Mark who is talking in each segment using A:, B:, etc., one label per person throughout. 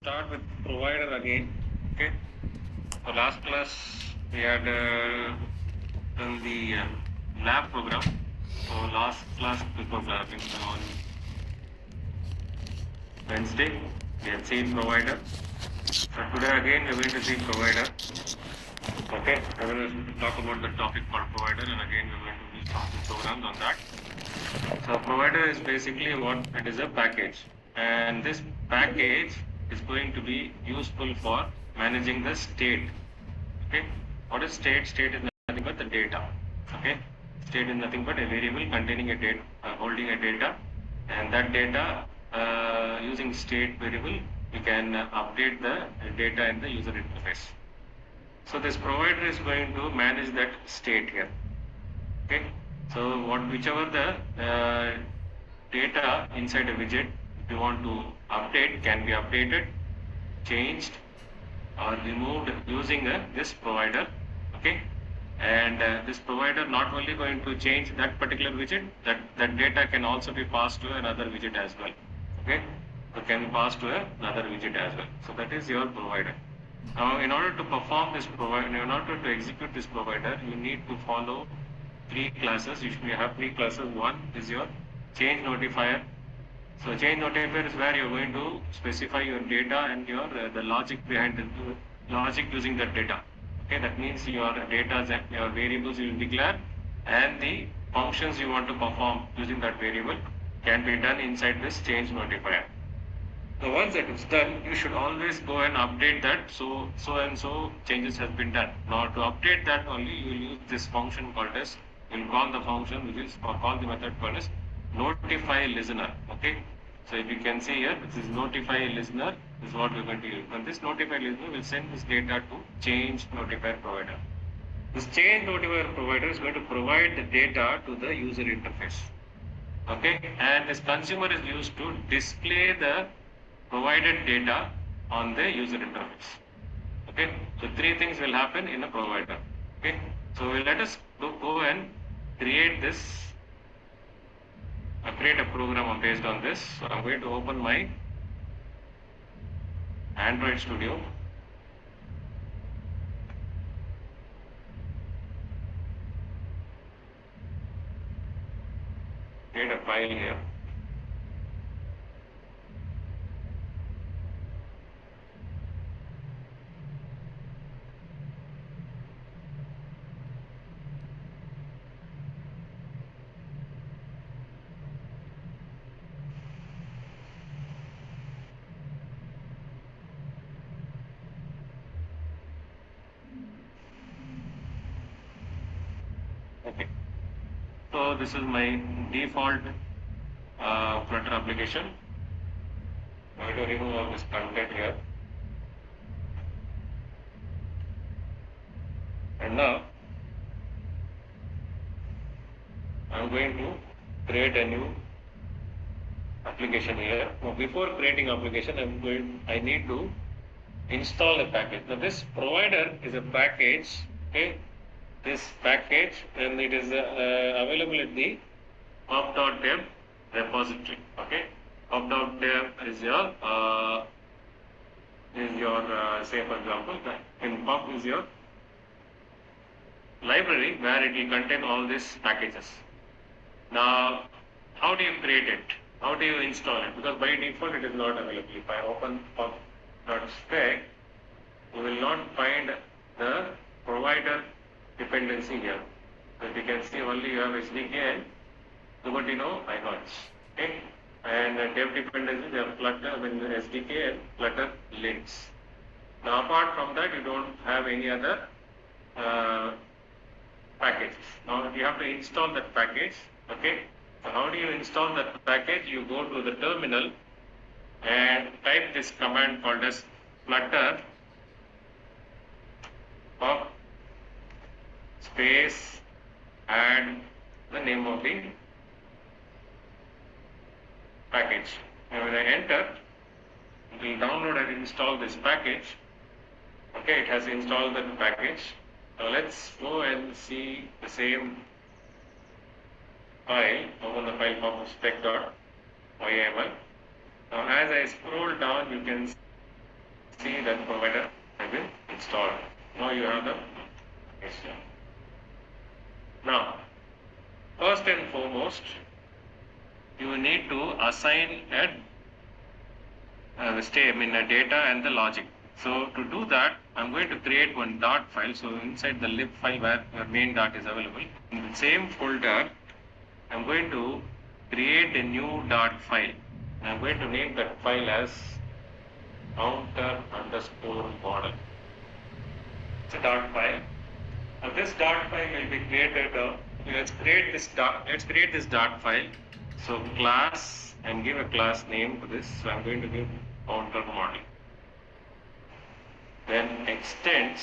A: Start with provider again. Okay. So last class we had done the lab program. So last class before labbing on Wednesday we had seen provider. So today again we're going to see provider. Okay. We're going to talk about the topic called provider, and again we're going to do some programs on that. So provider is basically what it is, a package, and this package is going to be useful for managing the state. Okay, what is state? State is nothing but the data. Okay, state is nothing but a variable containing a data, holding a data, and that data using state variable we can update the data in the user interface. So this provider is going to manage that state here. Okay, so whichever the data inside a widget if you want to update can be updated, changed, or removed using this provider. Okay, and this provider not only going to change that particular widget, that data can also be passed to another widget as well. Okay, so can be passed to another widget as well. So that is your provider. Now, in order to perform this provider, in order to execute this provider, you need to follow three classes. You should have three classes. One is your change notifier. So change notifier is where you're going to specify your data and your the logic behind the logic using that data. Okay, that means your data and your variables you will declare, and the functions you want to perform using that variable can be done inside this change notifier. So once that is done, you should always go and update that. So and so changes has been done. Now to update that only, you will use this function called as, you will call the function which is, or call the method called as notify listener. Okay. So if you can see here, this is notify listener is what we're going to use. And this notify listener will send this data to change notifier provider. This change notifier provider is going to provide the data to the user interface. Okay, and this consumer is used to display the provided data on the user interface. Okay, so three things will happen in a provider. Okay, so let us go and create this, create a program based on this. So I'm going to open my Android Studio. Create a file here. Okay, so this is my default Flutter application. I'm going to remove all this content here. And now I'm going to create a new application here. Now before creating application, I need to install a package. Now this provider is a package. Okay, this package, and it is available at the pub.dev repository. Okay, pub.dev is your say for example, in pub is your library where it will contain all these packages. Now, how do you create it? How do you install it? Because by default it is not available. If I open pub.spec, you will not find the provider dependency here. So if you can see, only you have SDK and Cupertino icons. Okay, and dev dependency, they have Flutter, SDK and Flutter links. Now apart from that, you don't have any other package. Now you have to install that package. Okay, so how do you install that package? You go to the terminal and type this command called as flutter pub space add the name of the package. And when I enter, it will download and install this package. Okay, it has installed the package. Now let's go and see the same file. Open the file pub spec.yml. Now as I scroll down, you can see see that provider has been installed. Now you have the question. Now, first and foremost, you need to assign a data and the logic. So to do that, I'm going to create one dot file. So inside the lib file where your main dot is available, in the same folder, I'm going to create a new dot file. I'm going to name that file as counter underscore model. It's a dot file. Now this dot file will be created. Let's create this dot file. So class, and give a class name to this. So I'm going to give counter model. Then extends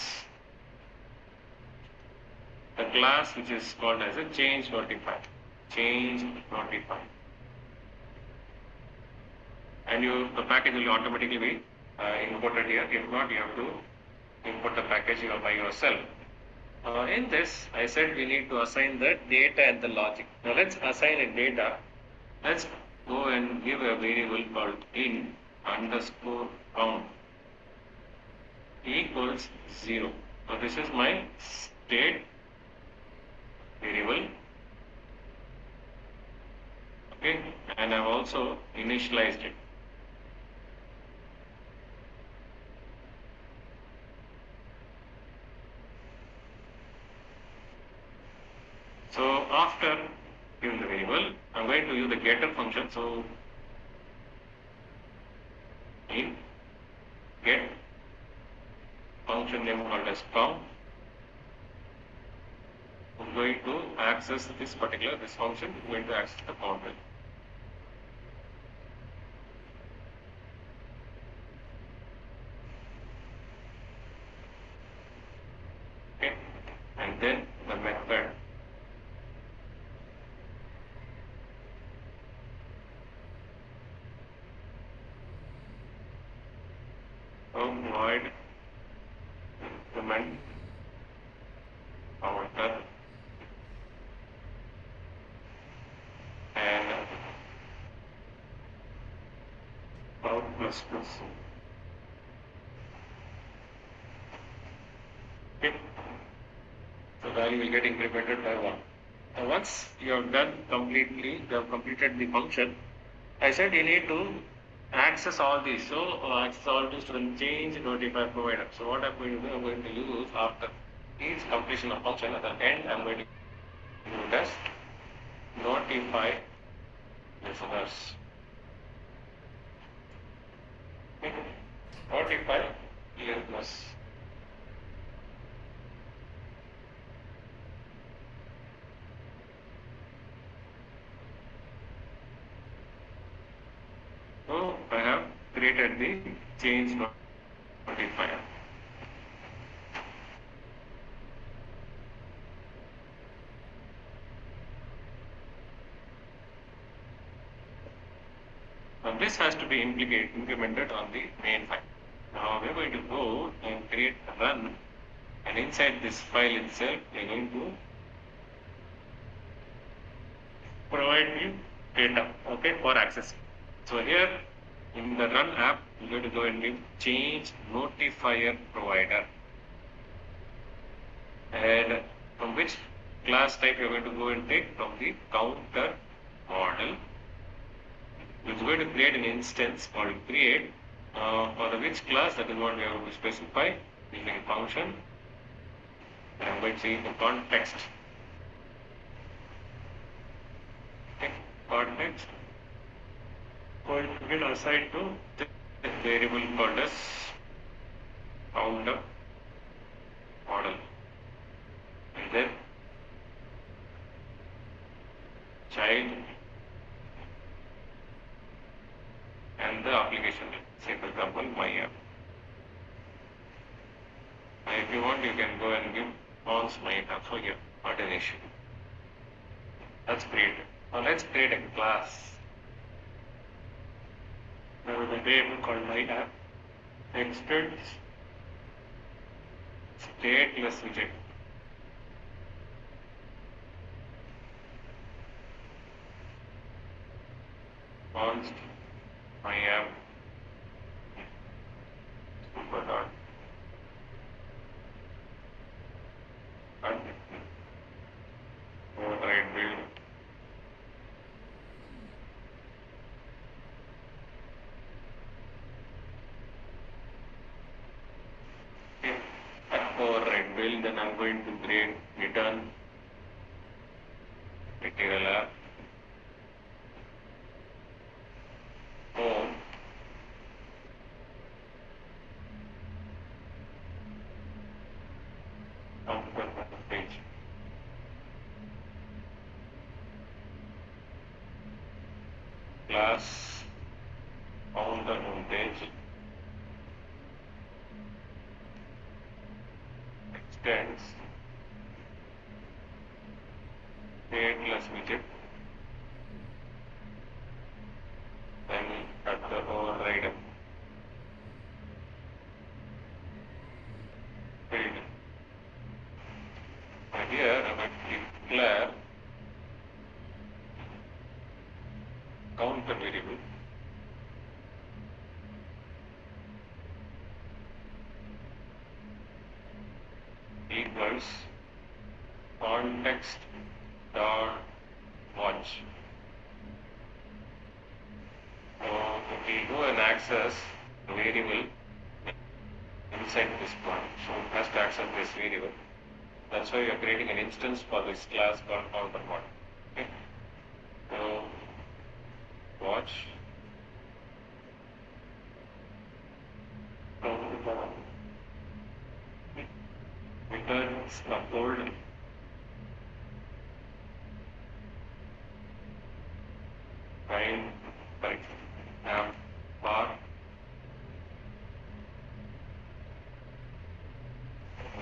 A: the class which is called as a change notify. Change notify. And the package will automatically be imported here. If not, you have to import the package by yourself. In this, I said we need to assign the data and the logic. Now let's assign a data. Let's go and give a variable called in underscore count equals 0. So this is my state variable. Okay, and I've also initialized it. So after giving the variable, I'm going to use the getter function. So in get function name called as count. I'm going to access this function. I'm going to access the count value. Okay, and then the method. Void increment counter and out plus plus. Okay, so value will get incremented by 1. Now once you have completed the function, I said you need to access all these. So access all these to the change notify provider. So what I'm going to do, I'm going to use after each completion of function at the end, I'm going to do this notify listeners. Okay. Notify listeners. So I have created the change notifier. Now this has to be implemented on the main file. Now we're going to go and create a run, and inside this file itself we're going to provide the data, okay, for access. So here in the run app, you're going to go and give change notifier provider, and from which class type you're going to go and take from the counter model. It's going to create an instance called create for the which class, that is what we are going to specify using a function. And I'm going to see the context. Okay, context going to get assigned to the variable called as counter model, and then child and the application name. Say for example my app. And if you want, you can go and give false my app. So here, not an issue. That's created. Now let's create a class. There is a variable called my app. Extends stateless widget. Const my app override build, then I'm going to create return material app home counter page. Class counter homepage extends create plus widget, then cut the override build. And here I will declare counter variable equals context dot watch. So if we go and access the variable inside this point, so it has to access this variable. That's why we are creating an instance for this class called counterpart. Okay. So watch returns upload find correct bar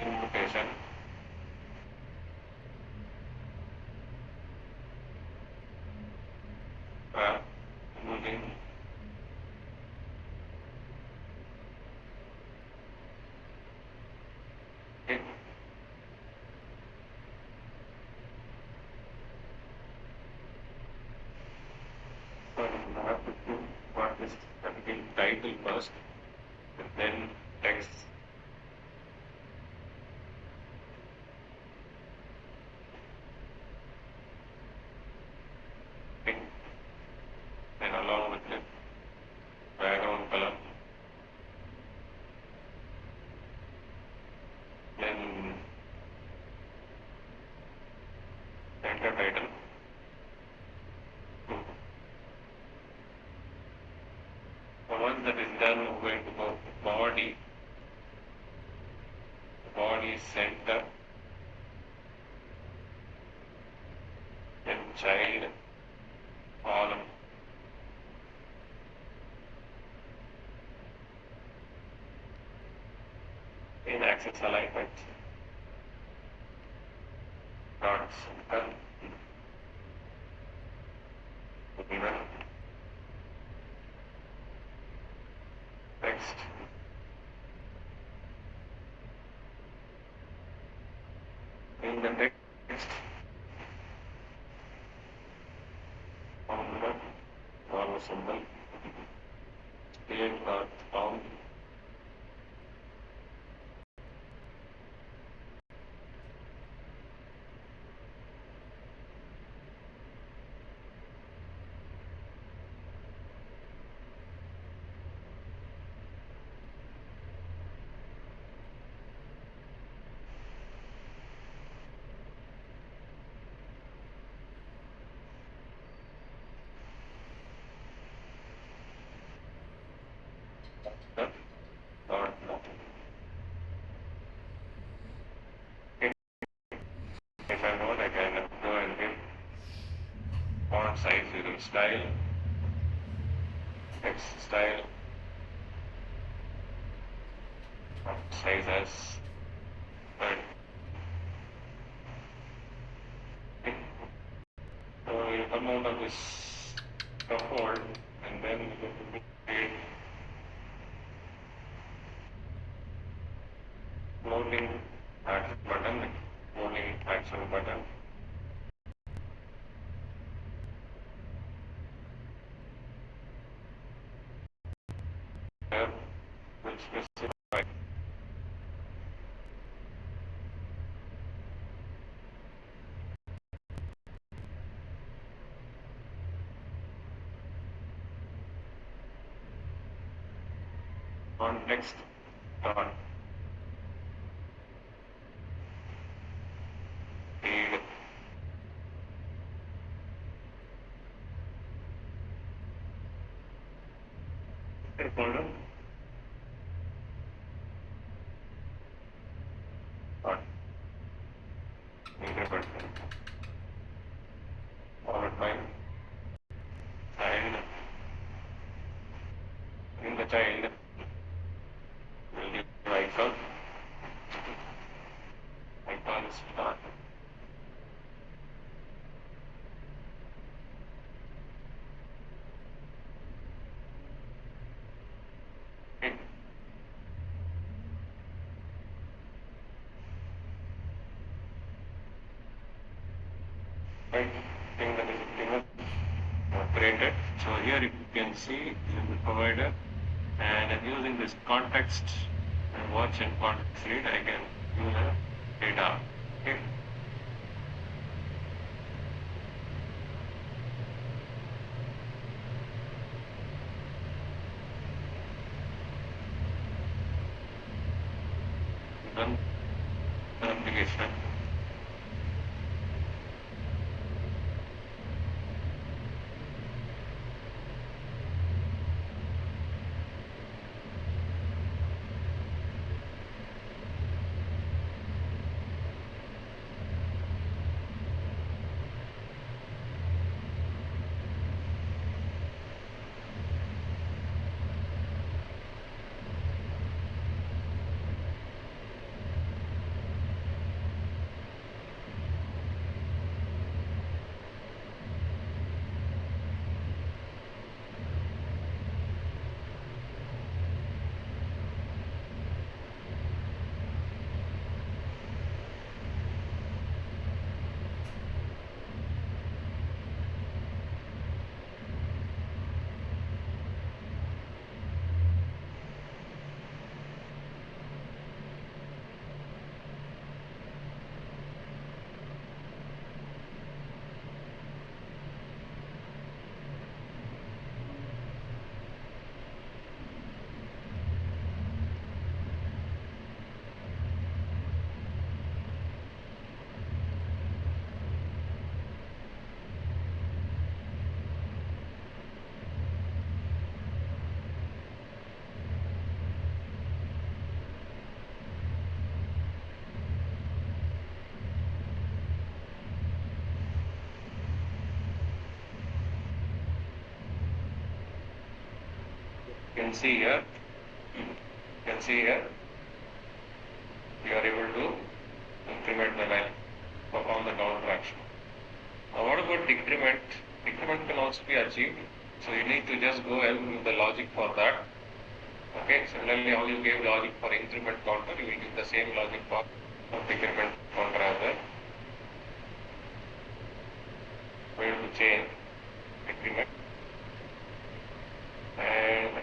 A: invitation using it. So I have to do what is typical title first, and then text. And along with the background color, then enter title. So once that is done, we're going to go to body center, then child column, in access alignment dot center, given text in the text formula dollar symbol state dot found dot if I want, I can go and give font size 0 style, text style, font size as 30. So you come out of this scaffold and then you go to create loading action button, loading action button. Here will specify context dot call. My call is start. Okay. Right. Thing that is given created. So here you can see this is the provider, and using this context and watch and context read, I can use a data. Okay. Run the application. You can see here. You can see here. You are able to increment the value, perform the counter action. Now, what about decrement? Decrement can also be achieved. So you need to just go and give the logic for that. Okay. Similarly, how you gave logic for increment counter, you will give the same logic for decrement counter as well. Going to change decrement and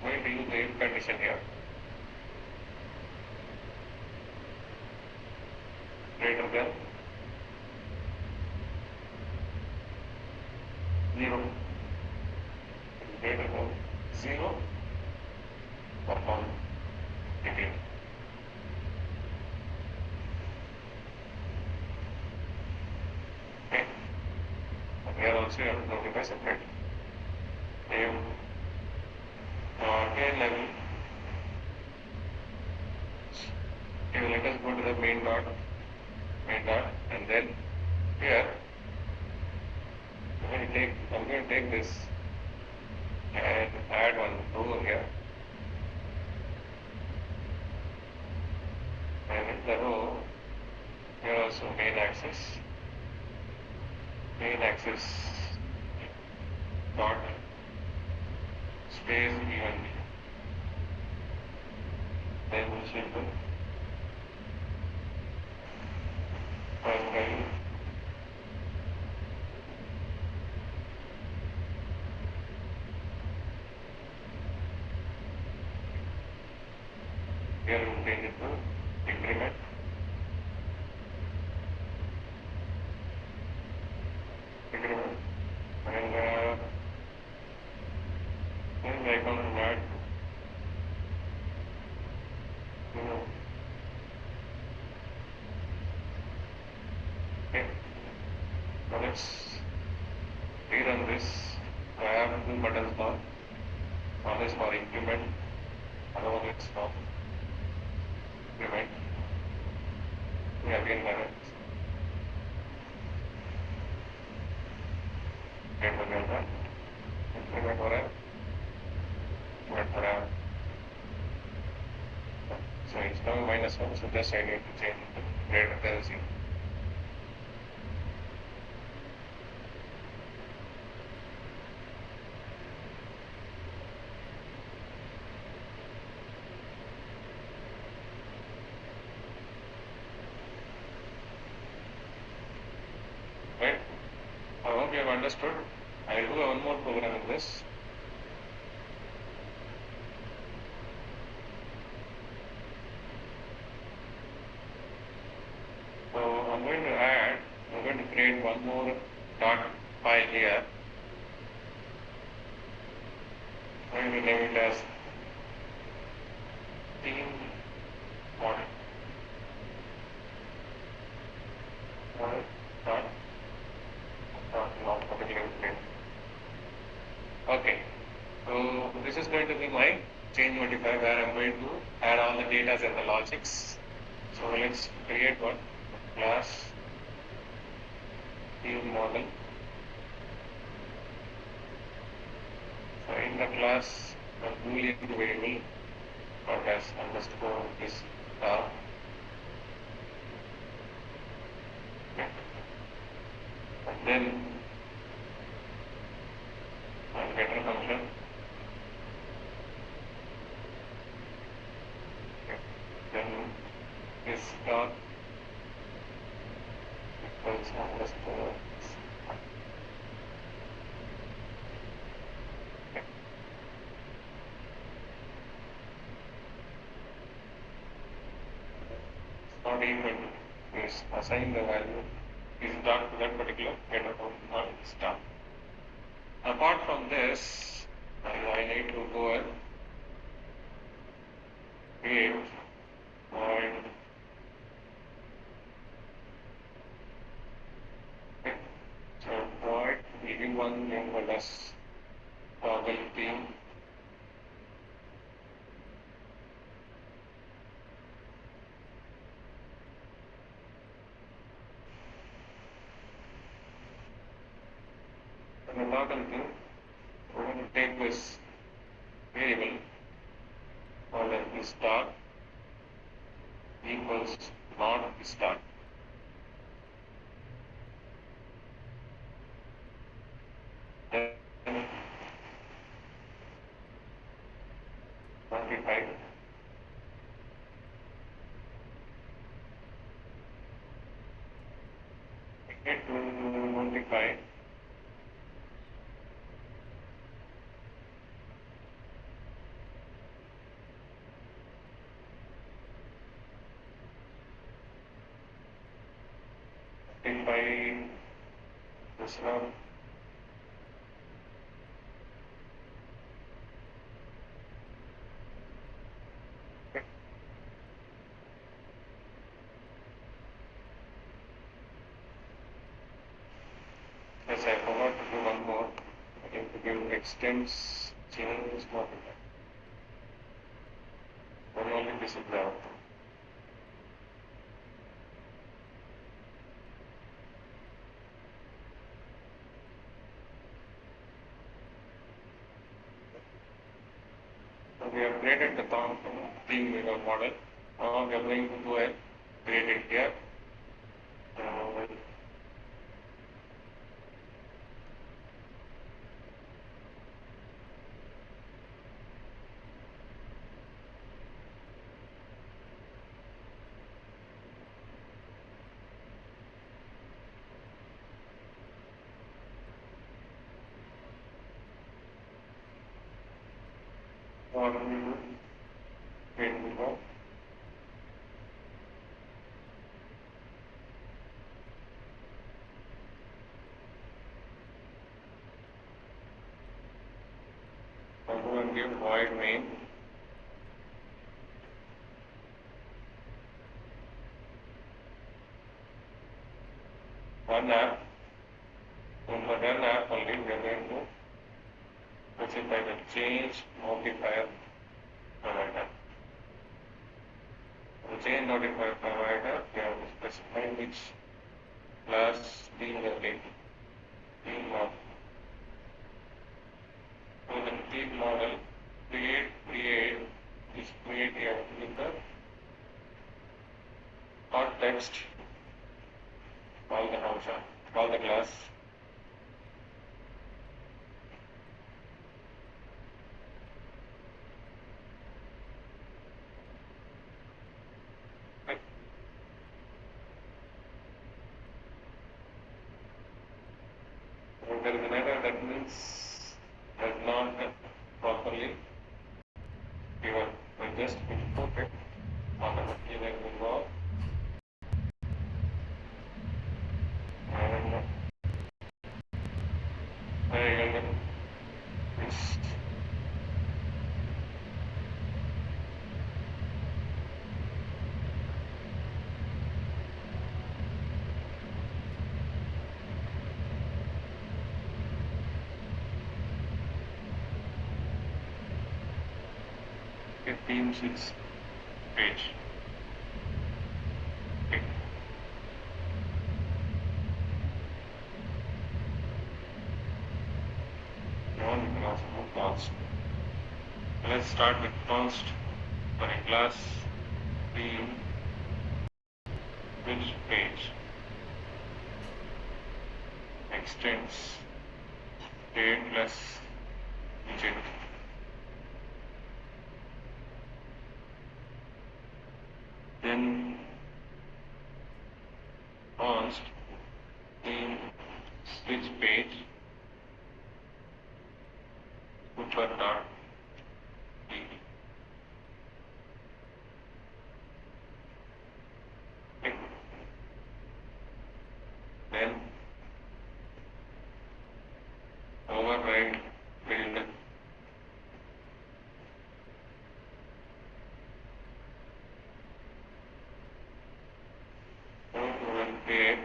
A: going to use the if condition here. Greater than 0. Greater than 0, perform decrement. Okay. Here also you have to notify separate. Name. Again level. Okay, let us go to the main dot, and then here I'm going to take this and add one row here, and in the row here also main axis dot space evenly, then we should do first value here we will change it to increment. And then I come to add okay. Now let's rerun this. I have two buttons now. One is for increment, another one is for increment. We again run it. And again run. Increment हो रहा है, increment हो रहा है. So it's now -1, so just I need to change it to greater than 0. Right? I hope you have understood. I will do one more program in this. So I'm going to create one more dot file here. I'm going to name it as team model. Dot, not particular name. Okay. So this is going to be my change modifier where I'm going to add all the data and the logics. So let's create one class team model. So in the class, the boolean variable not as underscore is star. And then getter function. Then is dot equals underscore. Not equal to is assign the value is dot to that particular getter function or star. Apart from this, I need to go and create void. So void giving one name called as toggle theme. And the toggle theme, we're going to take this variable called as star equals not star. Then 25. Get to 25. By this one. Yes, I forgot to do one more. I need to give extends change modifier. Then only this is the output. So we have created the theme model. Now we are going to go ahead create it here. I'm going to give void main. One app. And for one app only we are going to specify the change modifier provider. The change modifier provider, we have to specify which class being the theme model. So the theme model create is create here with the Next, call the function, call the class. Right. If there is an error, that means does not properly given. We just input it automatically, then we go and this. Teams is page. Okay. Now we can also move const. Let's start with const for a class team which page extends state plus widget. Then const team switch page footer dot d. Okay. Then override build create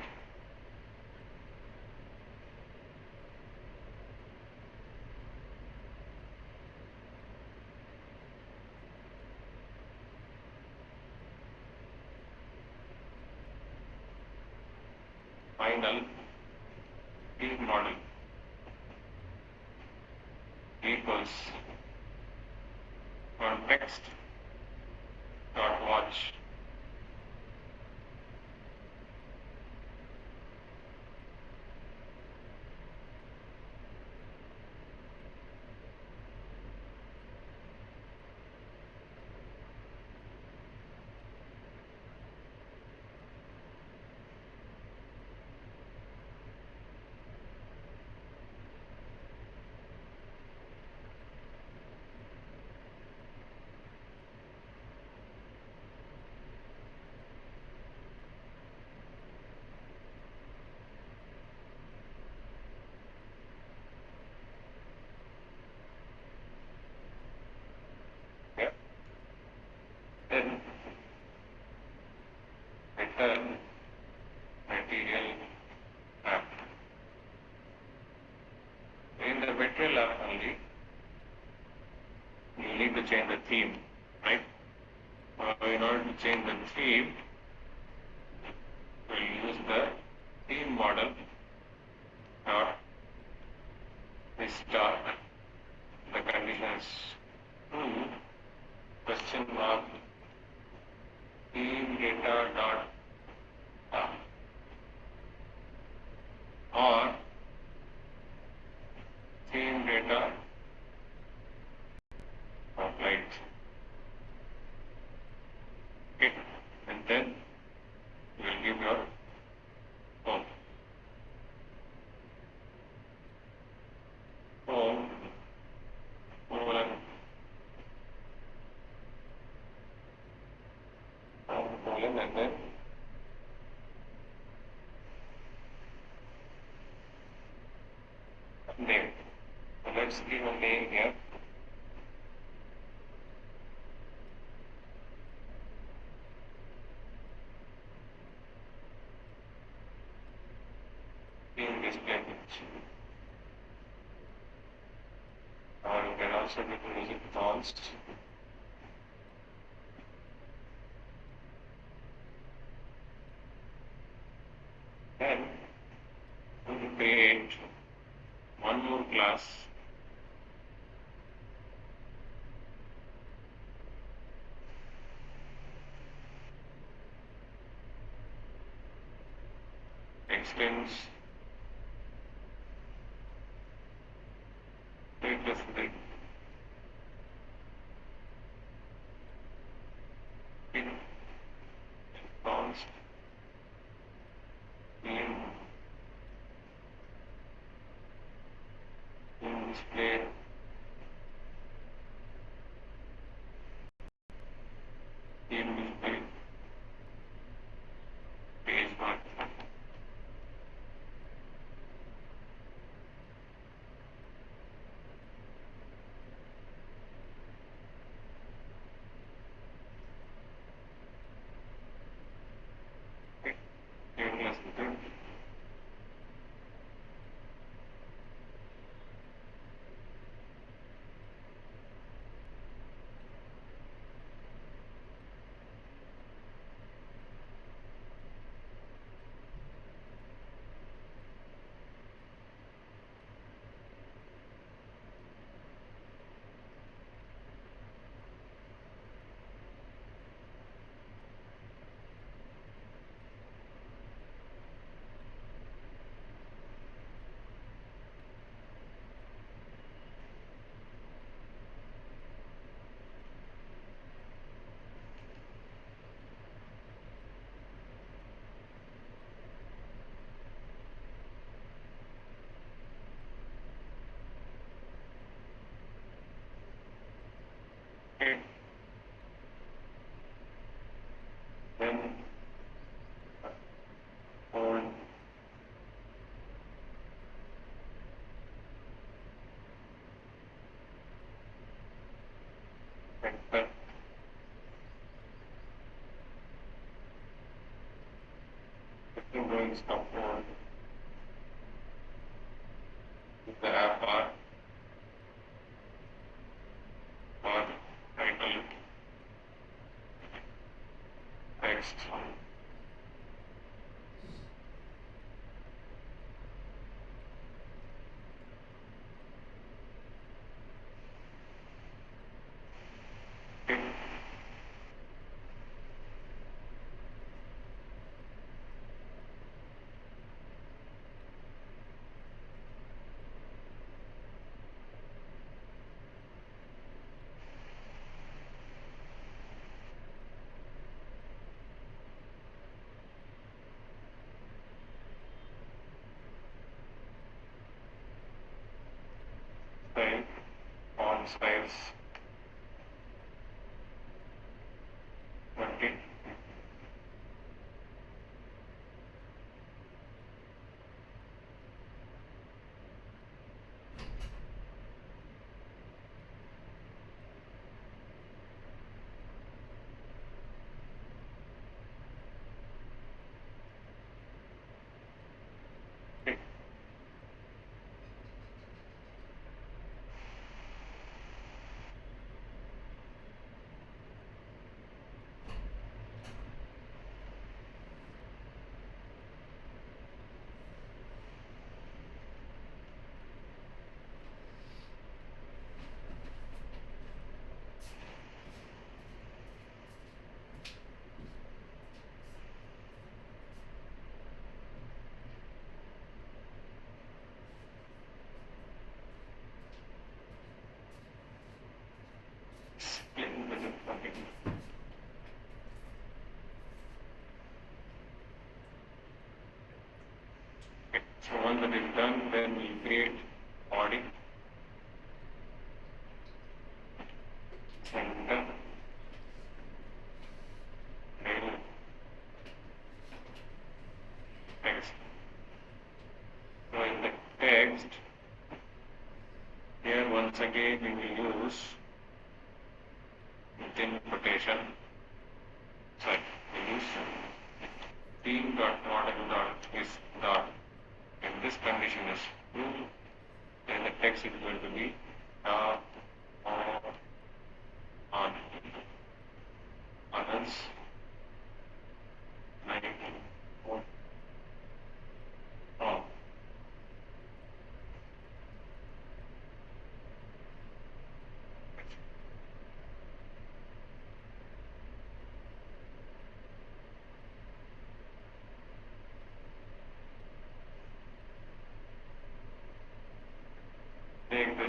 A: final team model equals context dot watch. Yeah. Then return material app. In the material app only, you need to change the theme, right? In order to change the theme, we'll use the theme model dot start. The condition is true. Question mark theme data dot or theme data applied. Okay, and then you will give your home. Home colon and then name. So let's give a name here. Theme display picture. Or you can also be using const. Then we will create one more class extends weightlessly in bronze in display in display page 1. Okay. Weightlessly. Okay. Then on vector system drawings component with the app or title text. Okay. Style, font size 20. Okay. Explain the difference. Okay. So once that is done, then we create body, center, name, text. So in the text, here once again we will use within quotation. Sorry, we use team dot model dot is dot. If this condition is true, then the text is going to be dot or on others like or wrong.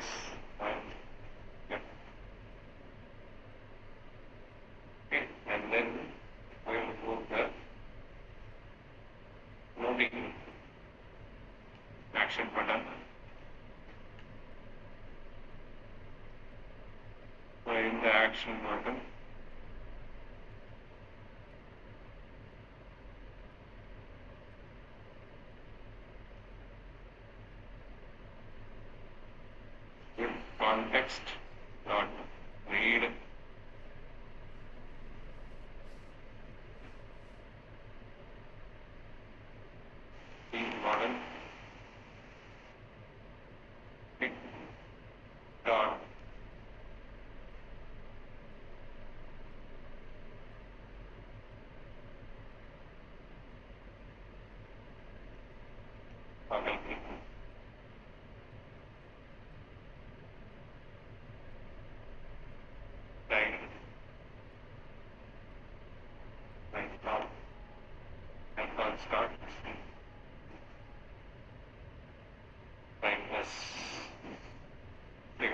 A: yes, and yeah. Okay, and then we will move the moving action button. So in the action button, if context dot read theme model pick dot toggle line line top and on start line plus 6.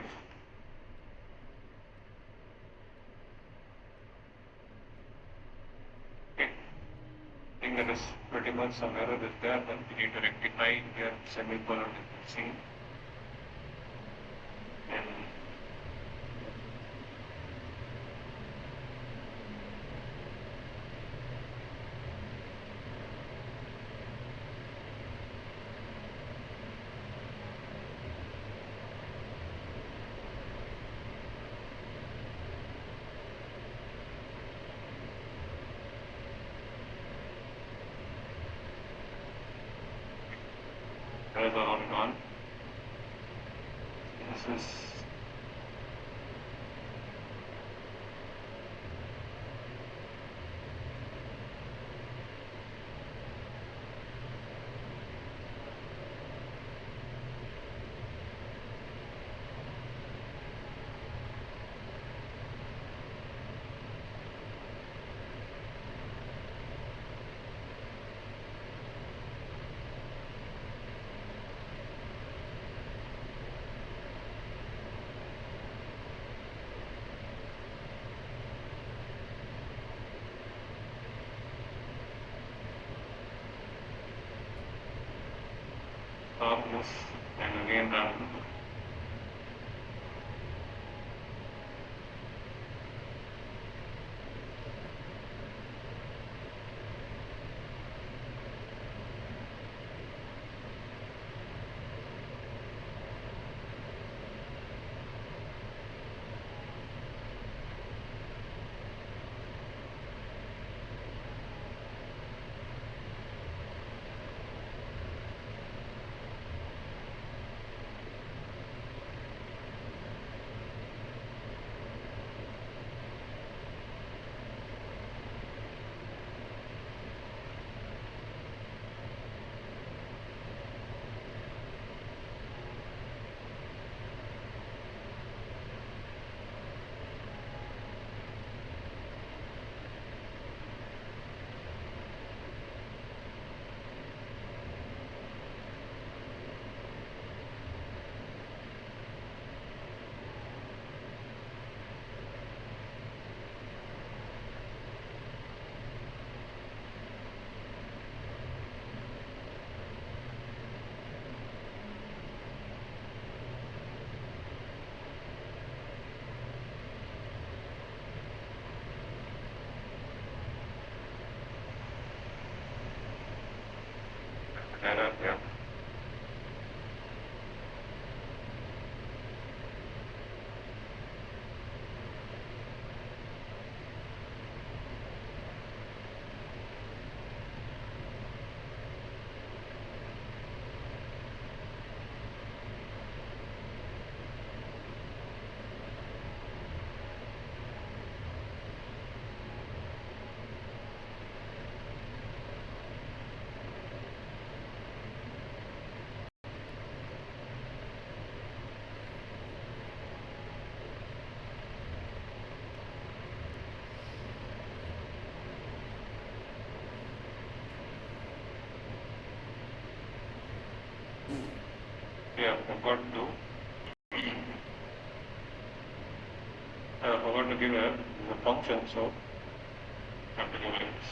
A: Okay, I think that is pretty much some error is there, then we need to rectify here semicolon is missing and errors are all gone. This is stop this and again run. Error, yeah. Yeah, forgot to give a function, so I have to give like this.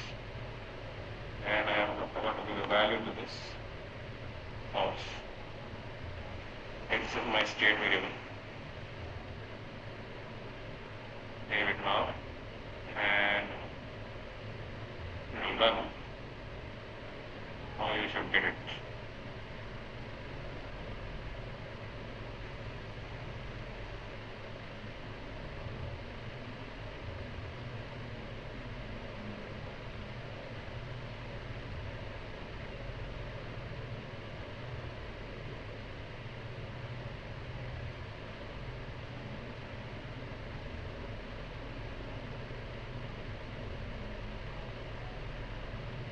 A: And I forgot to give a value to this false. X is my state variable. Save it now and it will run. Now you should get it.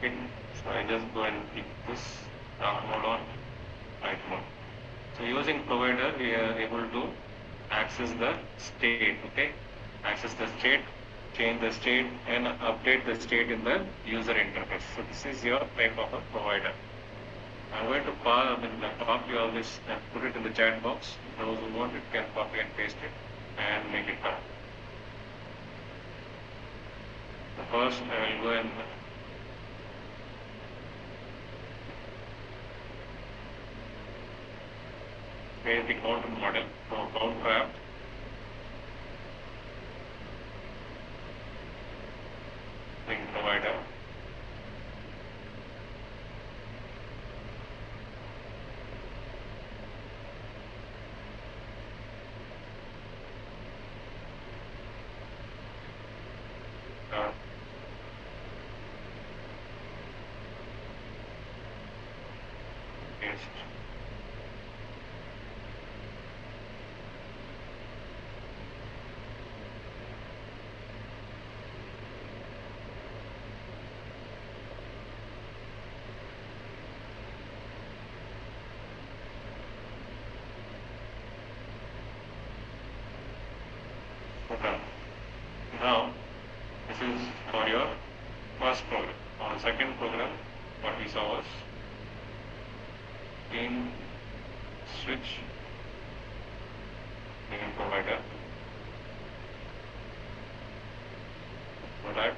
A: Okay. So I just go and click this dark mode on light mode. So using provider, we are able to access the state. Okay, access the state, change the state, and update the state in the user interface. So this is your type of a provider. I'm going to copy all this and put it in the chat box. Those who want it can copy and paste it and make it run. So first, I will go and create the counter model. So counter app. Link provider. Paste. Okay. Now, this is for your first program. On the second program, what we saw was in switch name provider product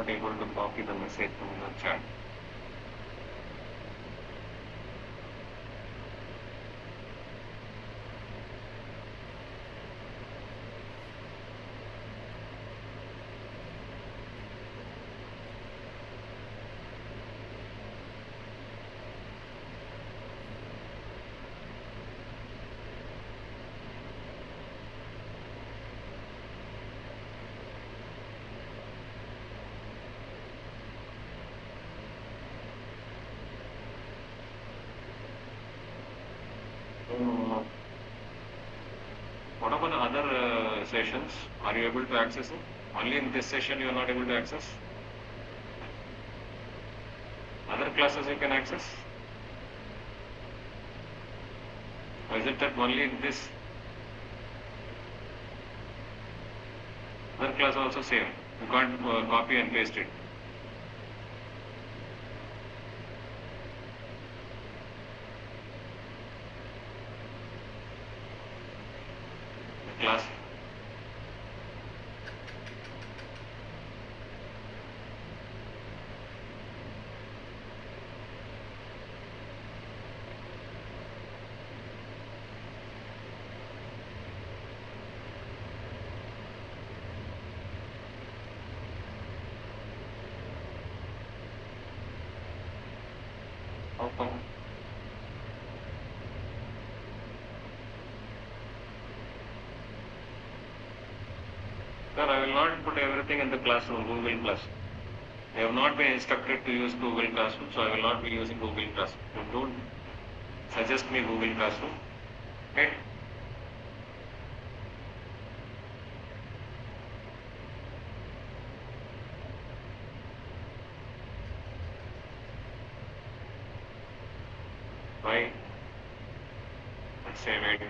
A: not able to copy the message from the chat. What about the other sessions? Are you able to access it? Only in this session you are not able to access? Other classes you can access? Or is it that only in this? Other class also same. You can't copy and paste it. Class. Sir, I will not put everything in the classroom, Google Classroom. I have not been instructed to use Google Classroom, so I will not be using Google Classroom. You don't suggest me Google Classroom. Okay? Why? Let's say wait.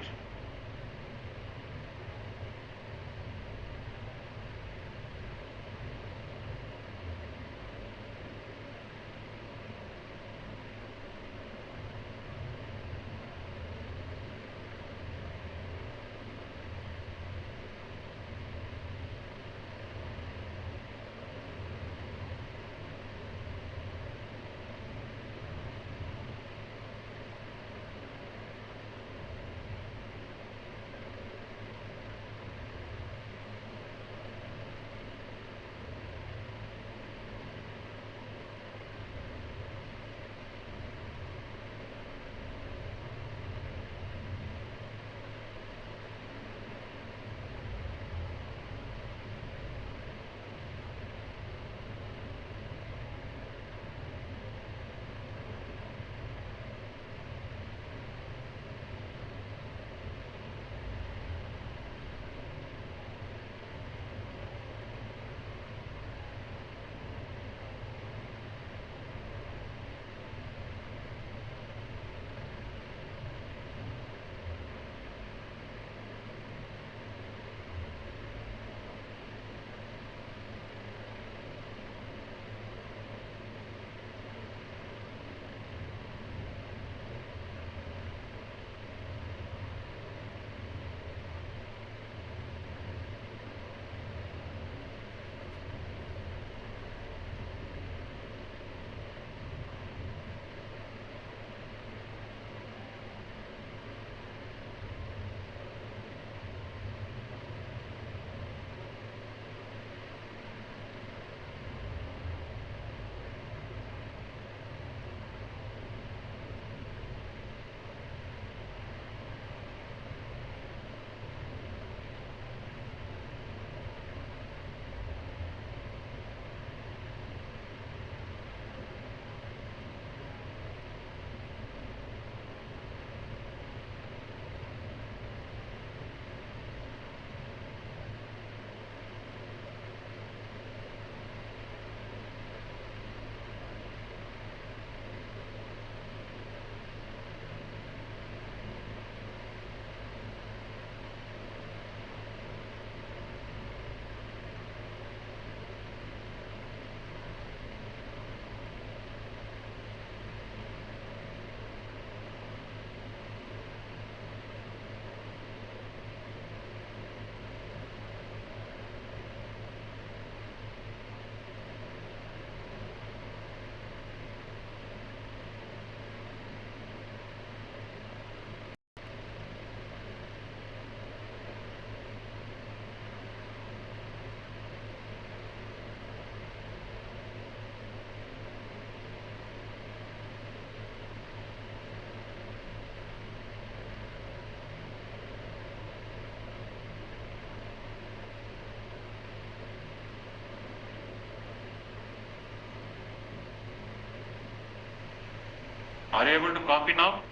A: Are you able to copy now?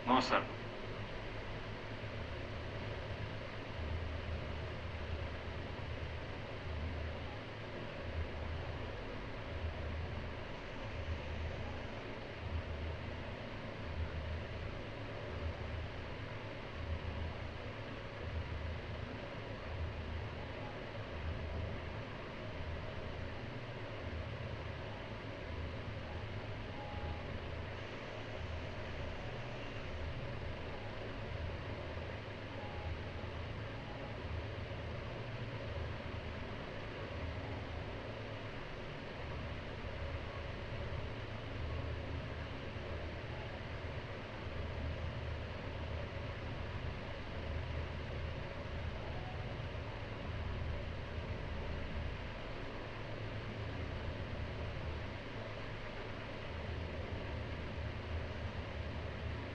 A: No, sir.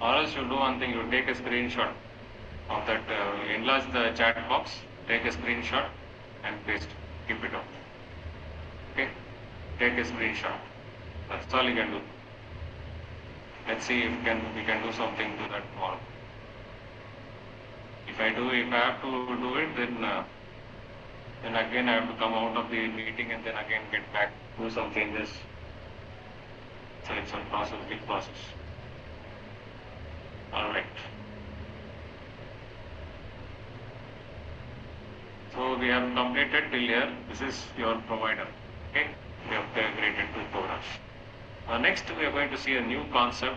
A: or else you do one thing, you take a screenshot of that, enlarge the chat box, take a screenshot and paste, keep it up. Okay, take a screenshot. That's all you can do. Let's see if we can do something to that tomorrow. If I have to do it, then again I have to come out of the meeting and then again get back, do some changes. So it's a process, big process. All right. So we have completed till here. This is your provider. Okay, we have created two programs. Next, we are going to see a new concept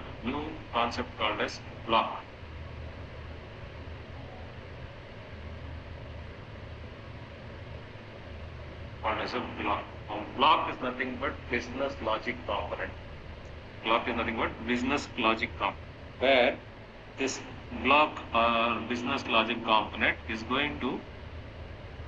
A: called as block. Called as a block. Block is nothing but business logic component. Block is nothing but business logic component, where this block or business logic component is going to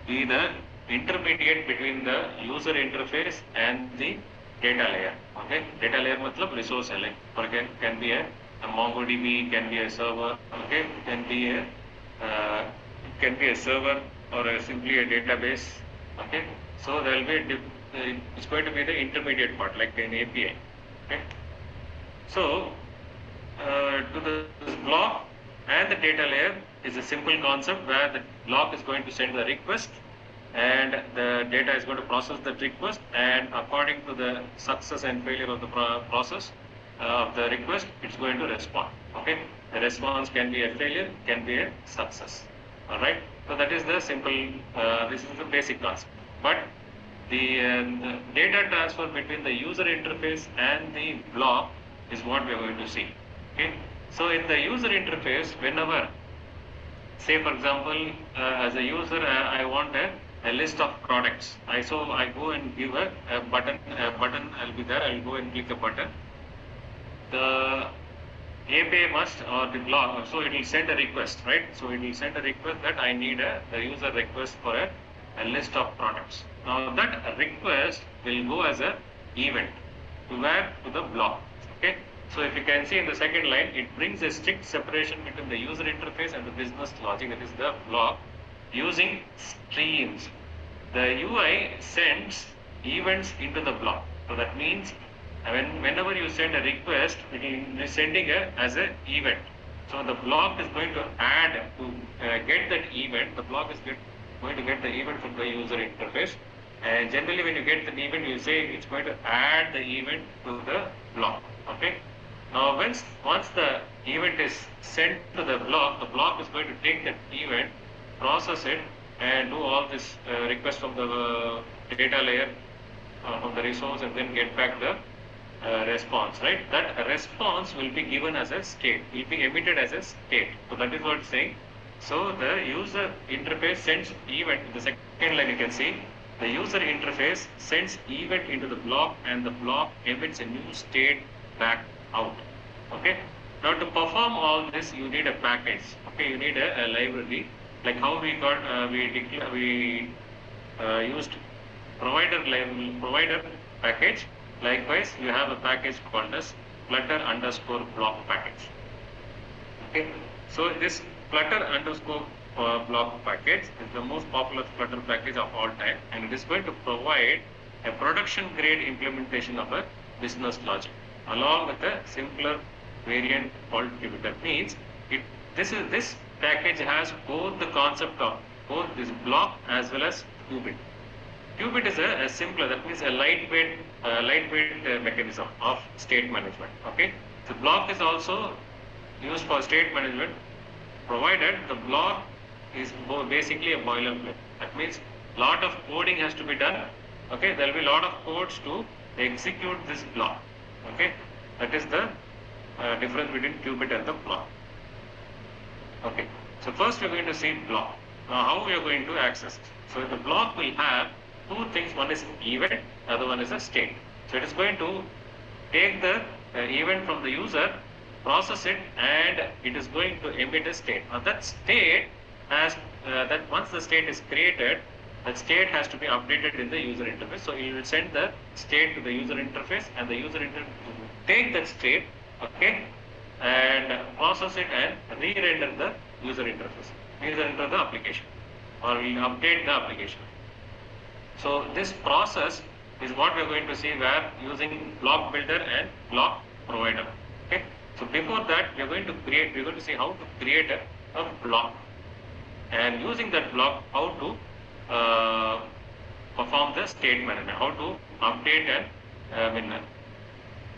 A: be the intermediate between the user interface and the data layer. Okay, data layer matlab resource है, like for can be a MongoDB, can be a server. Okay, can be a server or simply a database. Okay, so there will be it's going to be the intermediate part, like an API. Okay, so to this block and the data layer is a simple concept where the block is going to send the request and the data is going to process that request, and according to the success and failure of the process of the request, it's going to respond. Okay, the response can be a failure, can be a success. All right, so that is the simple, this is the basic concept. But the data transfer between the user interface and the block is what we are going to see. Okay, so in the user interface, whenever, say for example, as a user, I want a list of products. I go and give a button. I'll be there. I'll go and click a button. The API must, or the block, so it will send a request, right? So it will send a request that I need the user request for a list of products. Now that request will go as a event to where? To the block. Okay. So if you can see in the second line, it brings a strict separation between the user interface and the business logic, that is the block, using streams. The UI sends events into the block. So that means whenever you send a request, it is sending as an event. So the block is going to add to get that event. The block is going to get the event from the user interface. And generally, when you get the event, you say it's going to add the event to the block. Okay. Now, once the event is sent to the block is going to take that event, process it, and do all this request from the data layer, from the resource, and then get back the response, right? That response will be given as a state, will be emitted as a state. So that is what it's saying. So the user interface sends event. In the second line you can see the user interface sends event into the block, and the block emits a new state back out. Okay. Now to perform all this, you need a package. Okay, you need a library. Like how we got we used provider package. Likewise, you have a package called as flutter_block package. Okay, so this flutter_block package is the most popular Flutter package of all time, and it is going to provide a production grade implementation of a business logic along with a simpler variant called qubit. That means this package has both the concept of both this block as well as qubit. Qubit is a simpler, that means a lightweight mechanism of state management. Okay, the block is also used for state management, provided the block is basically a boilerplate. That means lot of coding has to be done. Okay, there will be a lot of codes to execute this block. Okay, that is the difference between qubit and the block. Okay, so first we are going to see block. Now how we are going to access it? So the block will have two things. One is event, other one is a state. So it is going to take the event from the user, process it, and it is going to emit a state. Now that state has that once the state is created, that state has to be updated in the user interface. So you will send the state to the user interface, and the user interface will take that state, okay, and process it and re-render the user interface, re-render the application, or we update the application. So this process is what we are going to see where using block builder and block provider. Okay. So before that, we are going to see how to create a block, and using that block, how to perform the state management, how to update and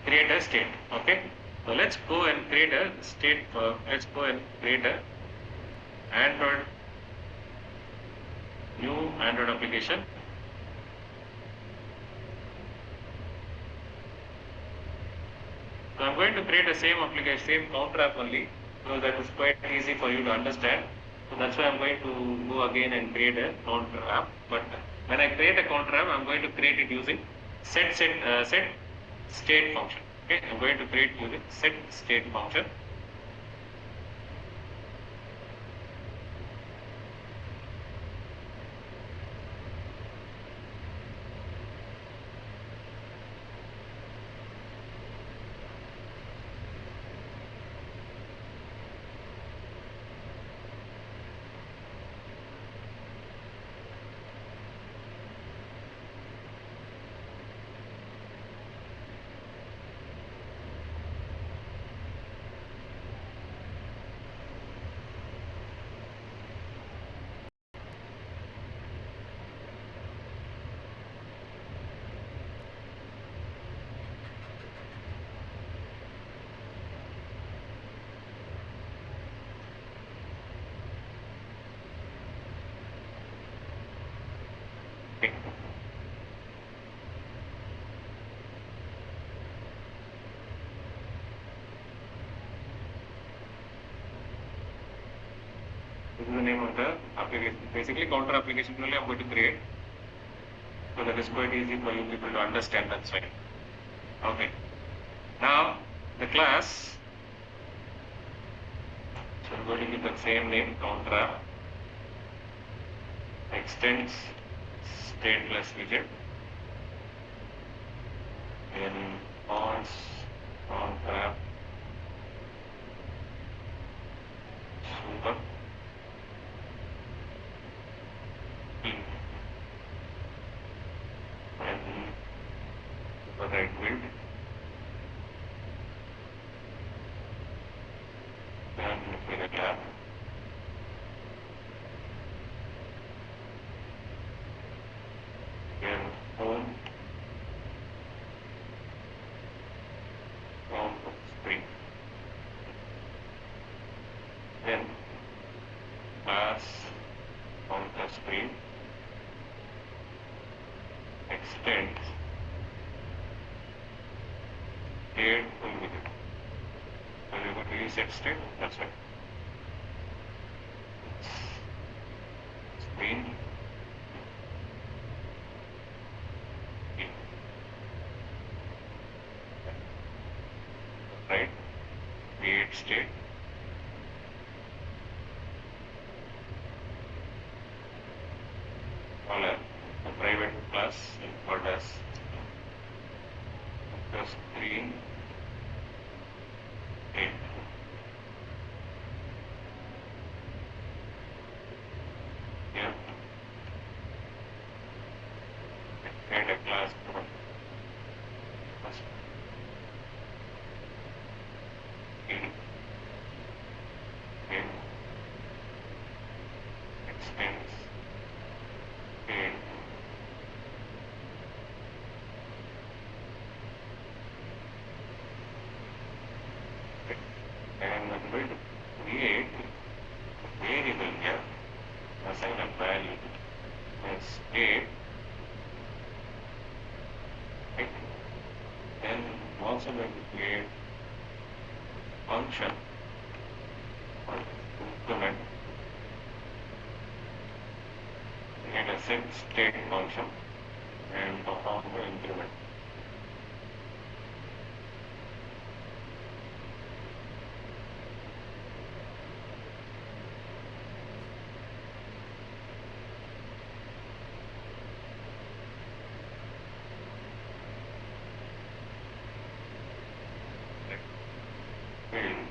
A: create a state. Okay. So let's go and create a state. Let's go and create a Android new Android application. So I'm going to create a same application, same counter app only, so that is quite easy for you to understand. So that's why I'm going to go again and create a counter app. But when I create a counter app, I'm going to create it using set state function. Okay, I'm going to create using set state function. Okay. This is the name of the application. Basically, counter application only I'm going to create. So that is quite easy for you people to understand. That's why. Okay. Now the class. So I'm going to give the same name, counter app. Extends stateless widget. Then fonts, counter app. Super. And right build. And with a tab. Then home. Home screen. Then class counter screen. Extends state full widget. So we're going to use set state. That's right. Screen. Right. Create state. Call a private class called as the screen state. Here. Create a class for first screen. Then extends state. And I'm going to create a variable here, assign a value as state. Right. Then I'm also going to create function or implement. Create a set state function and perform the increment. Build.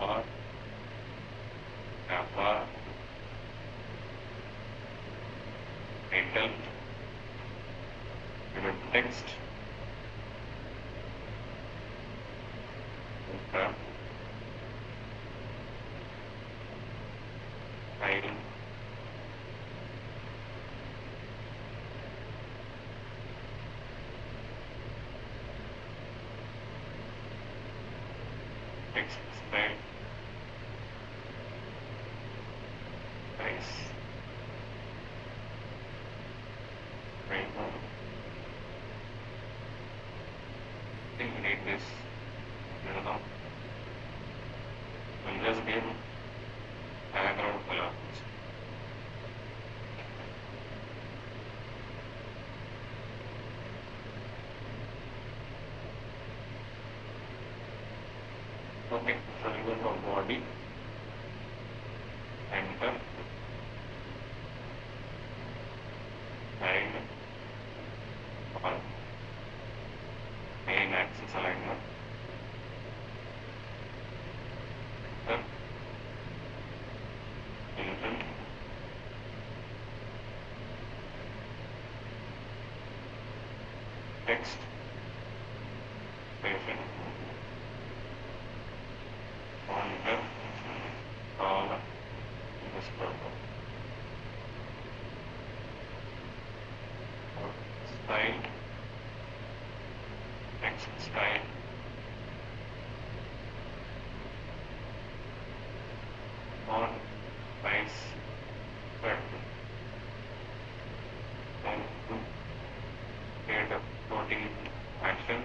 A: or kappa, title, give it text, ultra, style, text, style, price, framework. I think we need this. I don't know. We'll just give background color. Okay, so we go for body, enter, side, or main axis alignment, enter, intent, text, patient, monitor, color, this purple, style, text style, font, size, width, and create a floating action.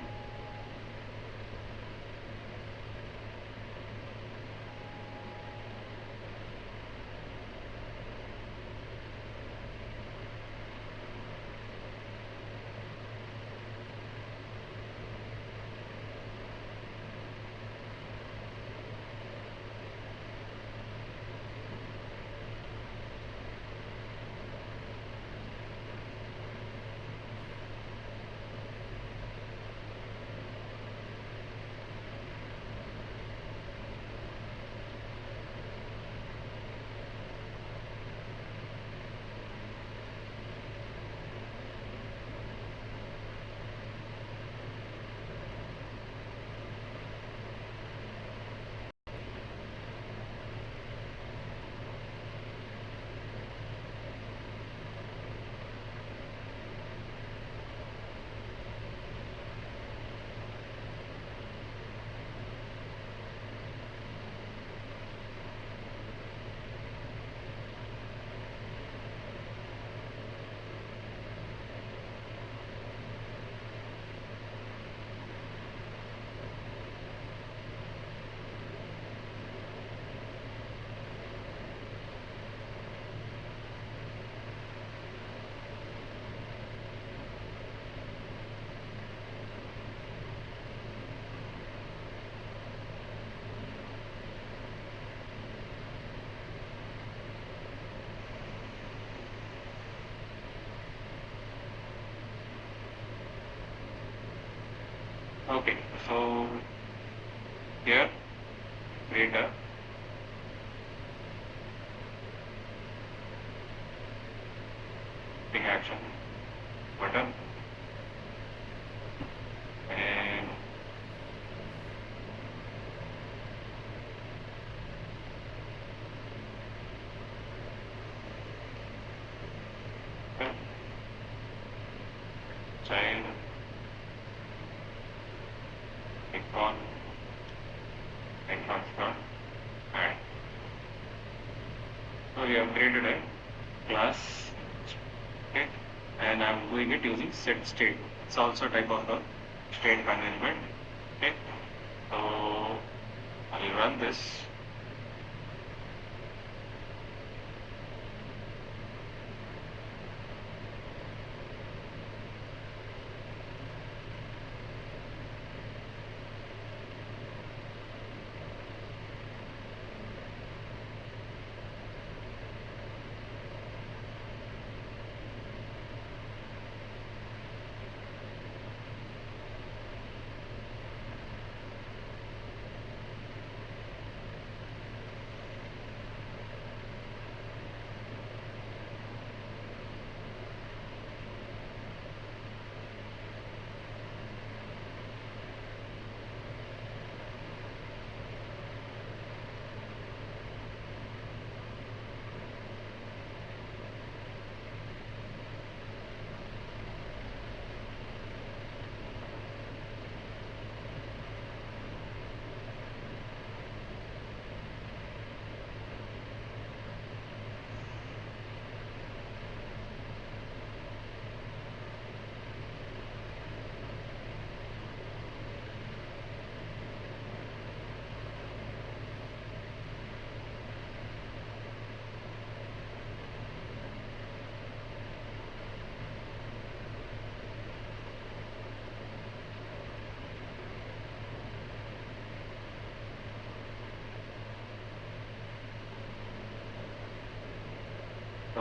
A: Okay, so here create a big action button and child icon icon add. So we have created a class, okay, and I'm doing it using set state. It's also a type of a state management. Okay, so I'll run this.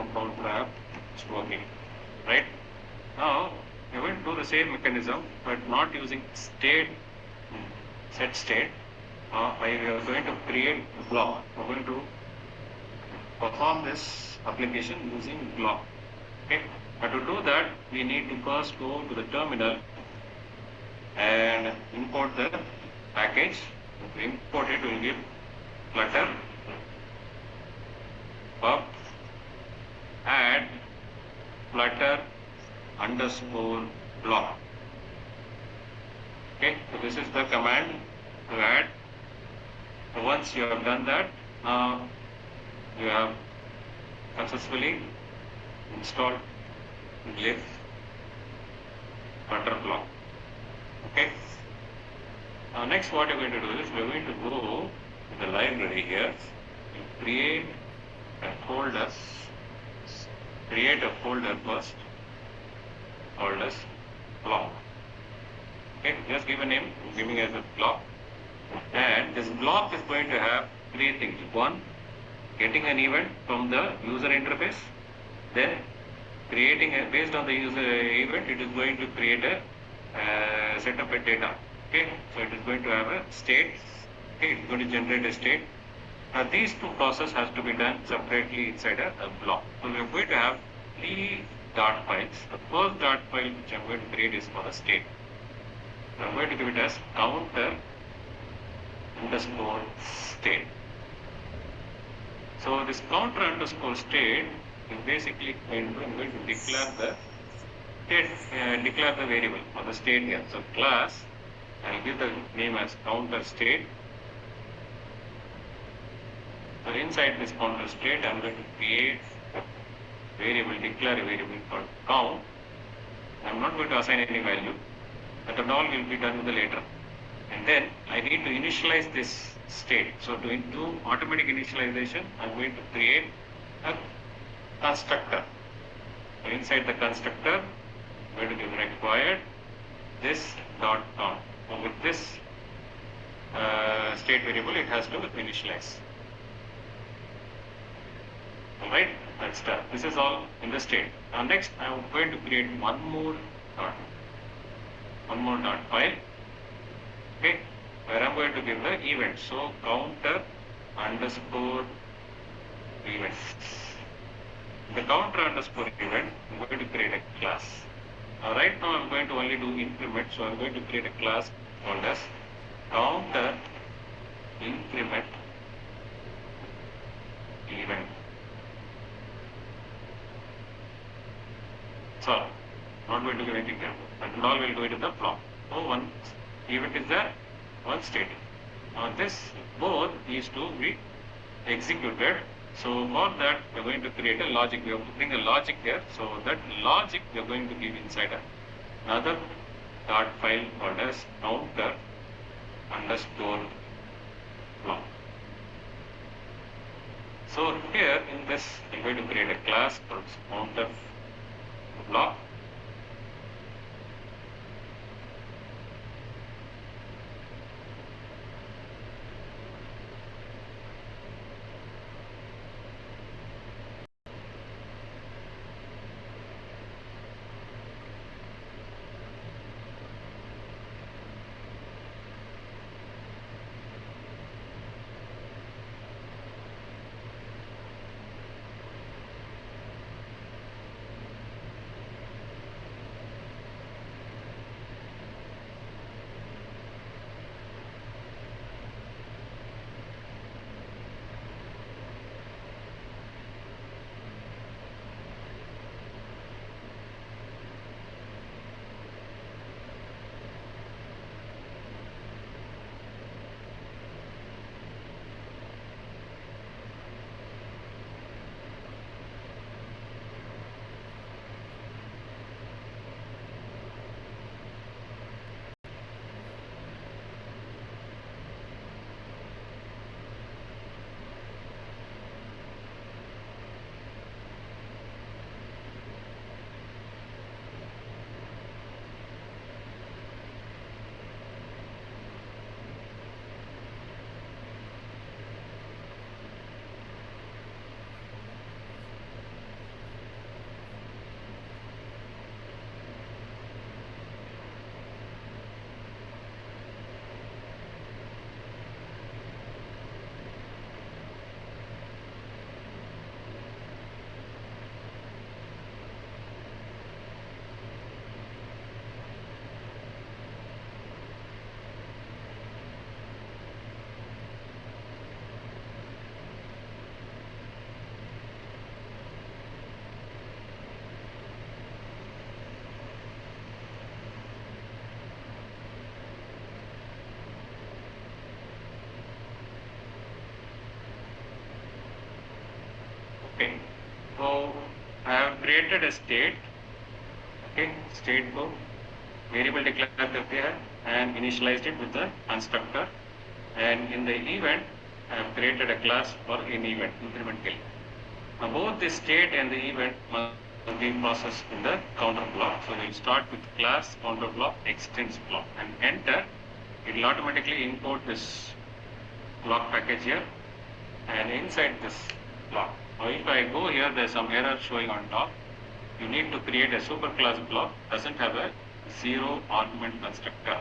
A: some counter app is working, right? Now we're going to do the same mechanism, but not using state set state. We are going to create a block. We're going to perform this application using block. Okay, but to do that, we need to first go to the terminal and import the package. If we import it, we'll give flutter pub add flutter underscore block. Okay, so this is the command to add. So once you have done that, now you have successfully installed glyph flutter block. Okay. Now next what you're going to do is we're going to go to the library here, create a folder first called as block. Okay, just give a name, giving as a block, and this block is going to have three things. One, getting an event from the user interface, then creating a, based on the user event, it is going to create a set of a data. Okay, so it is going to have a state. Okay, it's going to generate a state. Now these two processes has to be done separately inside a block. So we are going to have three dot files. The first dot file which I'm going to create is for the state. So I'm going to give it as counter underscore state. So this counter underscore state is basically going to declare the state, declare the variable or the state here. So class, I'll give the name as counter state. So inside this counter state, I'm going to create a variable, declare a variable called count. I'm not going to assign any value. That all will be done later. And then I need to initialize this state. So to do automatic initialization, I'm going to create a constructor. So inside the constructor, I'm going to give required this dot count. So with this state variable, it has to initialize. Alright, that's done. This is all in the state. Now next, I'm going to create one more dot file. Okay, where I'm going to give the event. So counter underscore event. The counter underscore event, I'm going to create a class. Now right now I'm going to only do increment, so I'm going to create a class called as counter increment event. So not going to give anything there, and all will go into the block. So one event is there, one state. Now this both is to be executed. So for that we are going to create a logic. We have to bring a logic here. So that logic we are going to give inside another dot file called as counter underscore block. So here in this I'm going to create a class called counter block. So I have created a state, okay, state को variable declared करते हैं and initialized it with the constructor, and in the event I have created a class for an event increment के लिए. Now both the state and the event must be processed in the counter block. So we'll start with class counter block extends block and enter. It will automatically import this block package here and inside this block. Now if I go here, there's some error showing on top. You need to create a superclass block, doesn't have a zero argument constructor.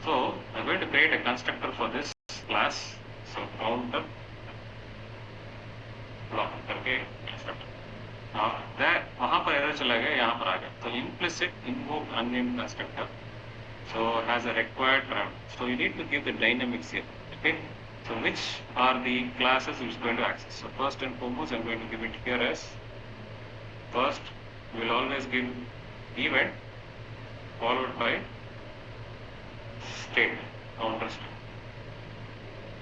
A: So I'm going to create a constructor for this class. So counter block करके constructor. Now that वहाँ पर error चला गया, यहाँ पर आ गया. So implicit invoke unnamed constructor. So has a required parameter. So you need to give the dynamics here. Okay. So which are the classes which is going to access? So first and foremost, I'm going to give it here as first. We will always give event followed by state, counter state.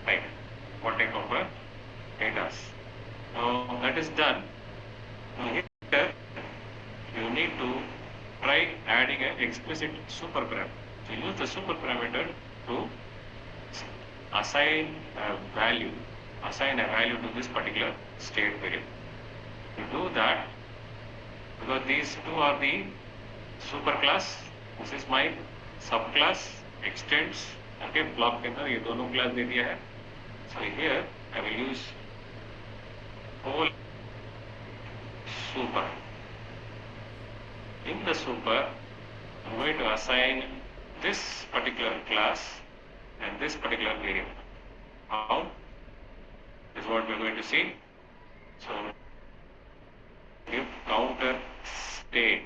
A: Right. What type of a data? Now that is done. Now here you need to try adding an explicit super parameter. So use the super parameter to assign a value to this particular state variable. To do that, because these two are the superclass, this is my subclass extends. Okay, block के अंदर ये दोनों class दे दिया है. So here I will use whole super. In the super, I'm going to assign this particular class and this particular variable. How is what we're going to see. So give counter state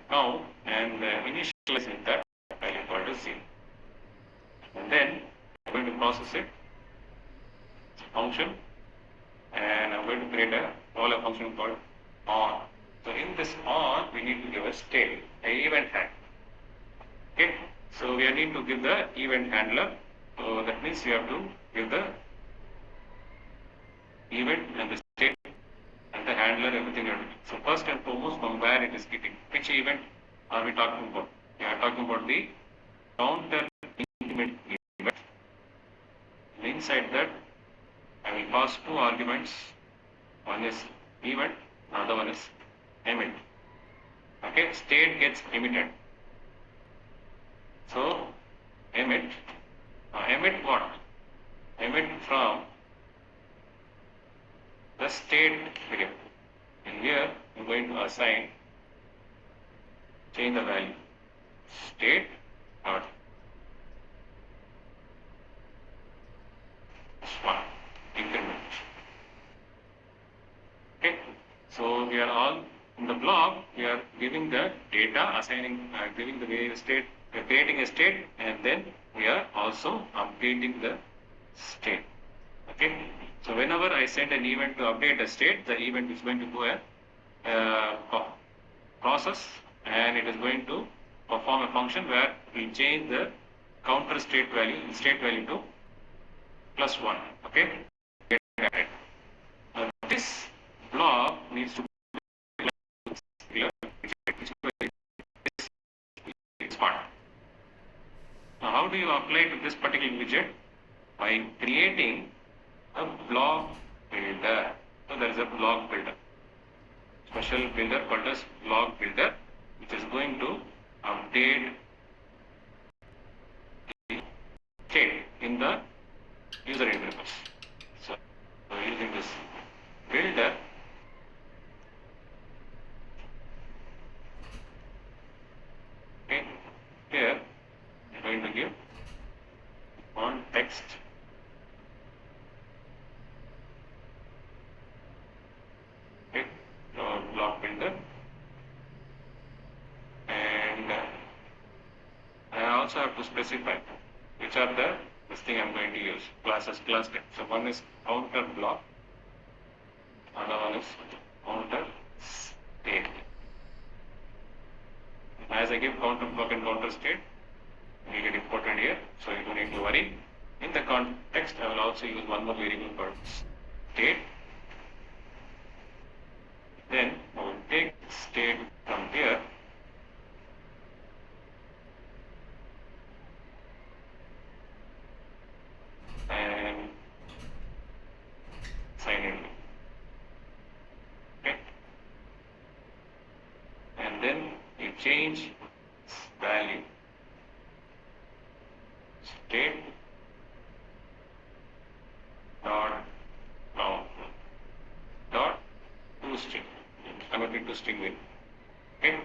A: count and initializing that value equal to 0. And then I'm going to process it function, and I'm going to create a function called on. So in this on, we need to give a state, an event handler. Okay, so we need to give the event handler. So that means you have to give the event and the state and the handler, everything you have to do. So first and foremost, from where it is getting, which event are we talking about? We are talking about the counter increment event. And inside that, I will pass two arguments. One is event, another one is emit. Okay, state gets emitted. So emit. Emit what? Emit from the state variable. And here I'm going to assign, change the value, state dot one increment. Okay, so we are all in the block. We are giving the data, assigning, giving the variable state. We are creating a state, and then we are also updating the state. Okay, so whenever I send an event to update a state, the event is going to go a process, and it is going to perform a function where we change the counter state value to +1. Okay, now this block needs to be this part. Now how do you apply to this particular widget? By creating a block builder. So there is a block builder, special builder called as block builder, which is going to update the state in the user interface. So using this builder, okay, here I'm going to give context block builder, and I also have to specify which are this thing I'm going to use, classes, class type. So one is counter block, another one is counter state. As I give counter block and counter state, it will get imported here, so you don't need to worry. In the context, I will also use one more variable called state. Then I will take state from here and sign in. Okay. And then you change value. State dot count dot toString. Convert it to string in. Okay?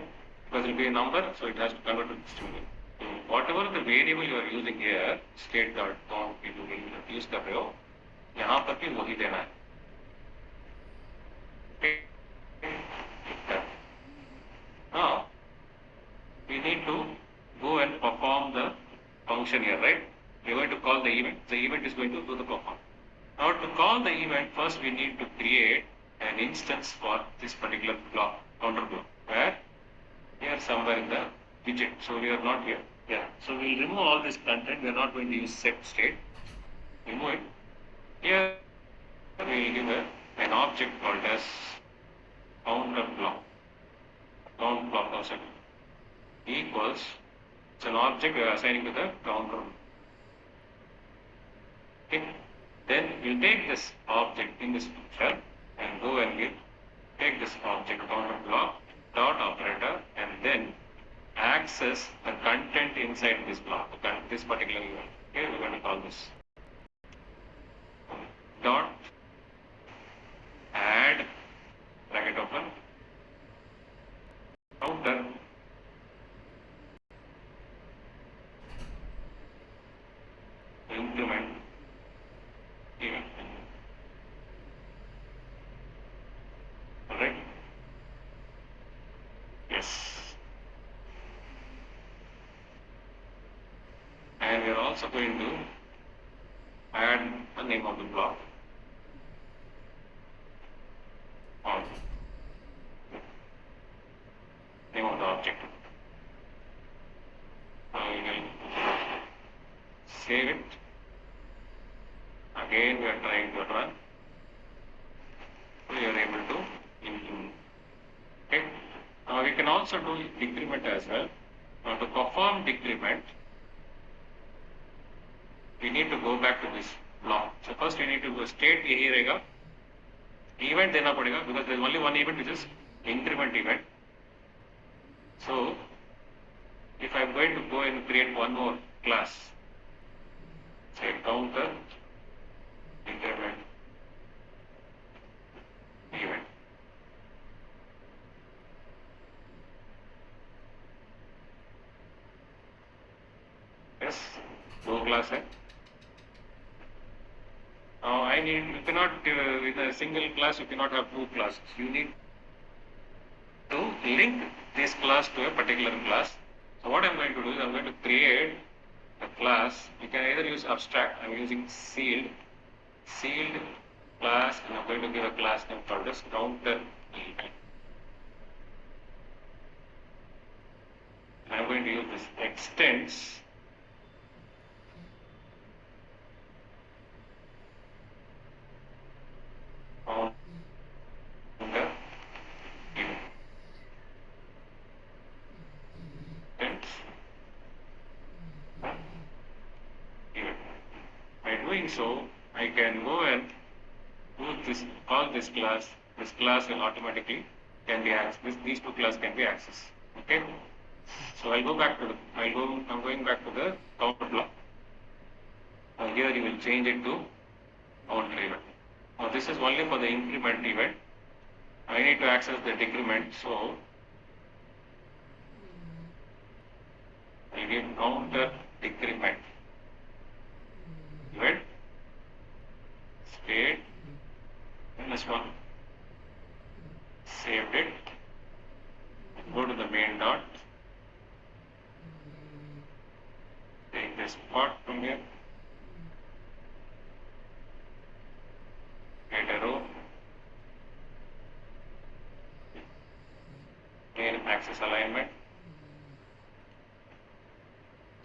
A: Because it will be a number, so it has to convert it to string in. So whatever the variable you are using here, state dot count use कर रहे हो, यहाँ पर भी वही देना है. Okay? Now we need to go and perform the function here, right? We are going to call the event. The event is going to do the perform. Now to call the event, first we need to create an instance for this particular block, counter block, where here somewhere in the widget. So we are not here. Yeah. So we'll remove all this content. We are not going to use set state. Remove it. Here we will give an object called as counter block. Count block also equals, it's an object we are assigning to the counter. Okay. Then we'll take this object in this picture and go and take this object counter block dot operator and then access the content inside this block, this particular event. Okay, we're going to call this dot add bracket open counter increment event. Alright? Yes. And we are also going to add the name of the block on name of the object. Now we will save it. Again we are trying to run. We are able to implement. Okay. Now we can also do decrement as well. Now to perform decrement, we need to go back to this block. So first we need to go state यही रहेगा. Event देना पड़ेगा because there is only one event which is increment event. So if I am going to go and create one more class, say counter increment event. Yes, दो class है. Now I need, you cannot, with a single class, you cannot have two classes. You need to link this class to a particular class. So what I am going to do is I am going to create a class. You can either use abstract. I am using sealed class, and I am going to give a class name called as counter event. I am going to use this extends counter event. By doing so, I can go and call this class. This class will automatically can be accessed. These two classes can be accessed. Okay. So I'm going back to the counter block. Now here you will change it to counter event. Now this is only for the increment event. I need to access the decrement, so I give counter decrement event state -1. Saved it. Go to the main dot. Take this part from here. Get a row. Again axis alignment.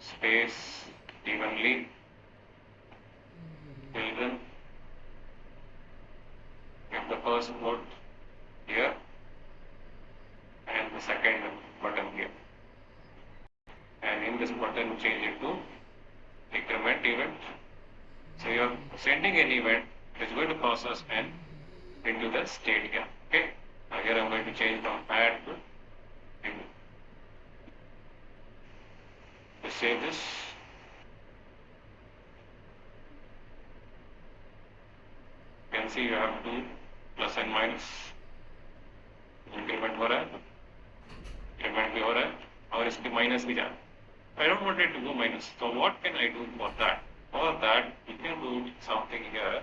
A: Space evenly. Children. first port here and the second button here. And in this button change it to increment event. So you are sending an event, it is going to process and into the state here. Okay. Now here I am going to change from add to into. To save this. You can see you have two plus and minus. Increment हो रहा है, increment भी हो रहा है, और इसके minus भी जा रहा है. I don't want it to go minus. So what can I do for that? For that, you can do something here.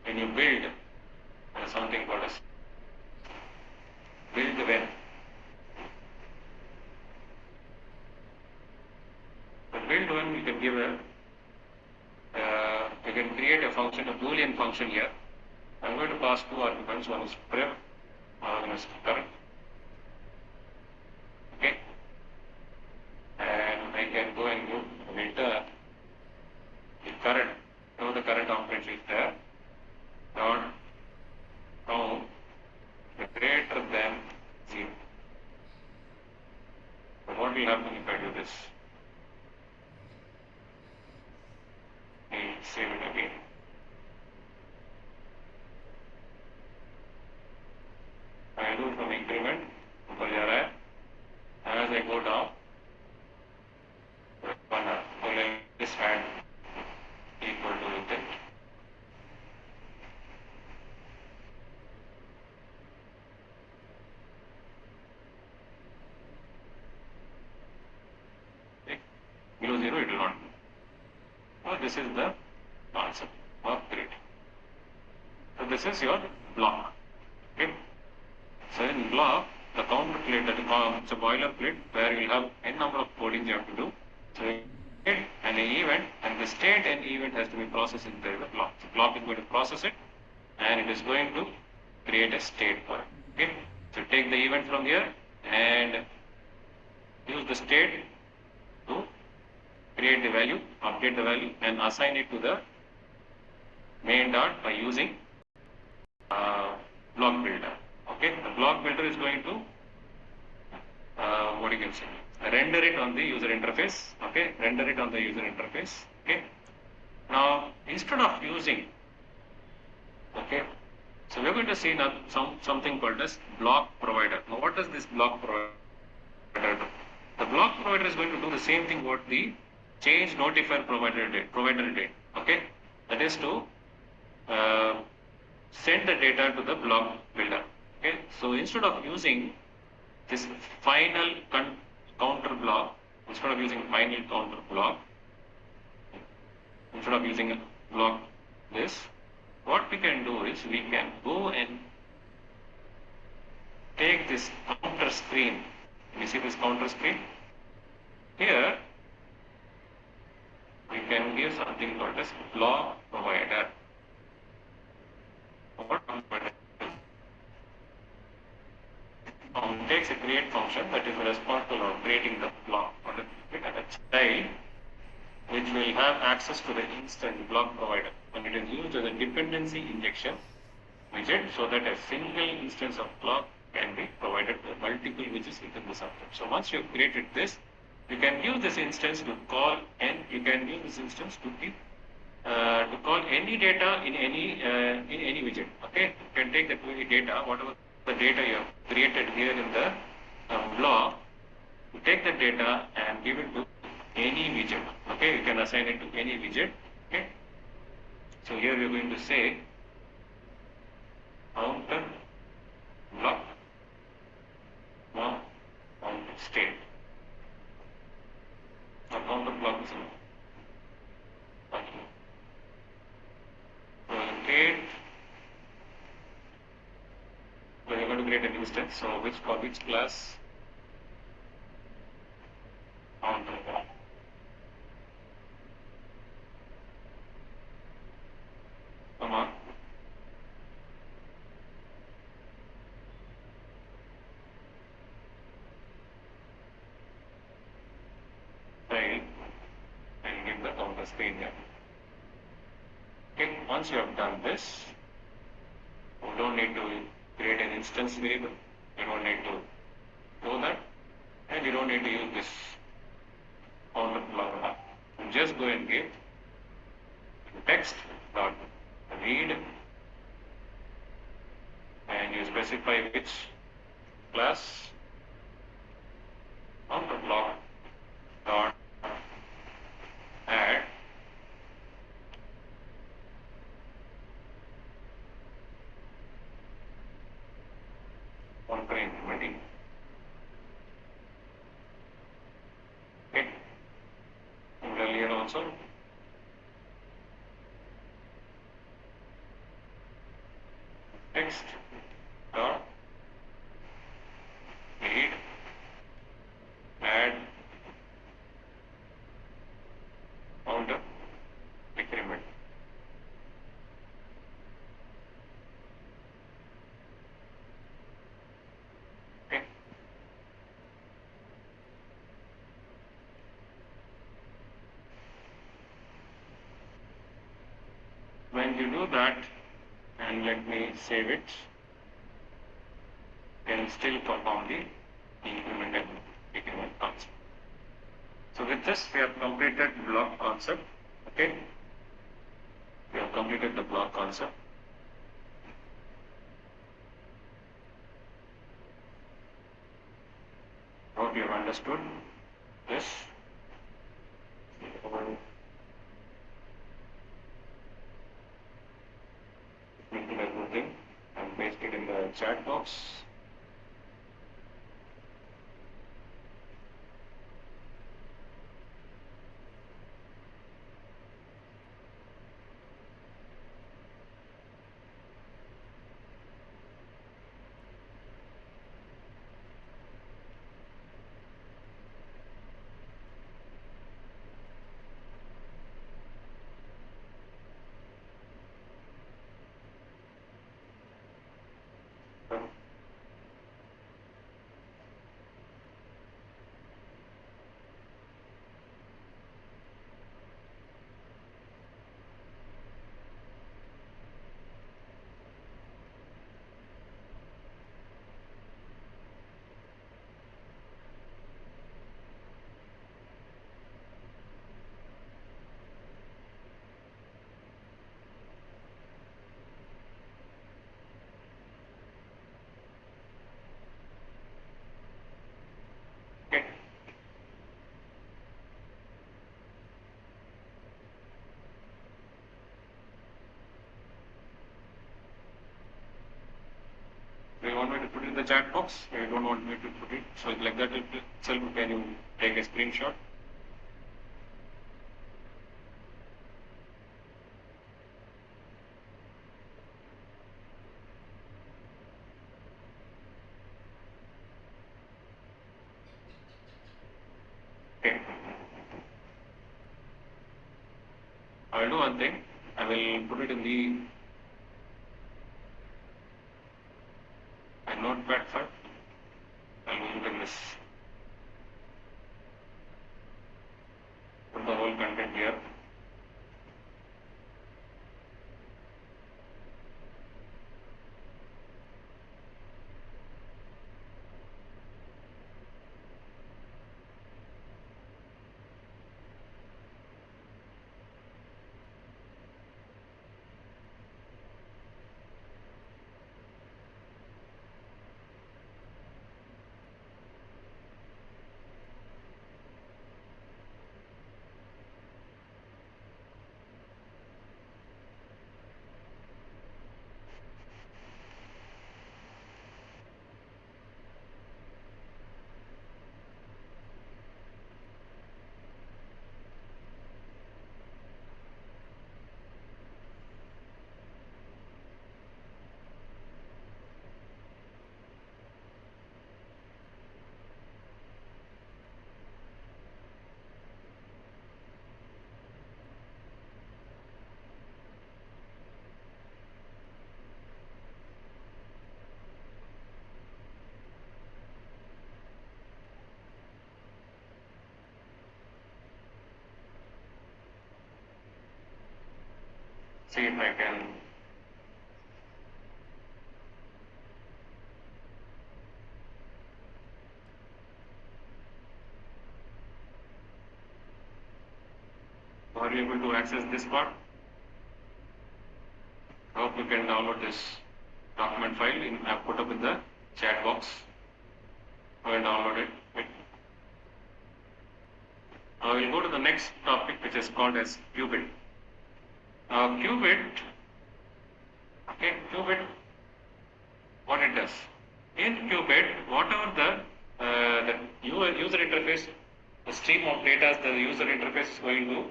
A: When you build, there is something called as build when. The build when you can give a, you can create a function, a Boolean function here. I'm going to pass two arguments. One is pref, one is current. Okay. And I can go and do enter the current. Now the current operation is there. Dot count greater than 0. So what will happen if I do this? I'll save it again. I do from increment, ऊपर जा रहा है. As I go down, one up. So let this add equal to with it. Okay. Below 0 it will not be. So this is the concept of grid. So this is your block. Okay. So in block, the counter plate that it's a boilerplate where you will have n number of codings you have to do. So and an event, and the state and event has to be processed in the block. The block is going to process it, and it is going to create a state for it. Okay. So take the event from here and use the state to create the value, update the value, and assign it to the main dot by using block builder. Okay, the block builder is going to what you can say, render it on the user interface. Okay, render it on the user interface. Okay, now instead of using, okay, so we're going to see now something called as block provider. Now, what does this block provider do? The block provider is going to do the same thing what the change notifier provider did. Okay, that is to send the data to the block builder. Okay, so instead of using this final counter block, instead of using a block this, what we can do is we can go and take this counter screen. You see this counter screen? Here we can give something called as block provider. What takes a create function that is responsible for creating the block or the child, which will have access to the instant block provider, and it is used as a dependency injection widget so that a single instance of block can be provided to multiple widgets within the subject. So once you have created this, you can use this instance to call, and you can use this instance to give to call any data in any widget. Okay, you can take the data, whatever the data you have created here in the block, you take the data and give it to any widget. Okay, you can assign it to any widget. Okay, so here we are going to say counter block counter state. Now counter block is okay. So state. So you're going to create an instance. So for which class? Counter block. Come on. Right. And give the counter screen here. Okay. Once you have done this, You don't need to create an instance variable. You don't need to do that, and you don't need to use this on the block. You just go and give text dot read, and you specify which class on the block dot add concurrent implementing. Okay. Similarly here also text dot read add counter decrement. Okay. When you do that, and let me save it, can still perform the incremental decrement concept. So with this, we have completed block concept. Okay, we have completed the block concept. Hope you have understood this. Printed everything and paste it in the chat box. Okay. Do you want me to put it in the chat box? You don't want me to put it. So like that itself, can you take a screenshot? Okay. I will do one thing. I will put it in the notepad file. I will put in this. Put the whole content here. See if I can are you able to access this part? Hope you can download this document file. I've put up in the chat box. Go and download it. We'll go to the next topic, which is called as qubit. Qubit, qubit, what it does. In qubit, whatever the user interface, the stream of data the user interface is going to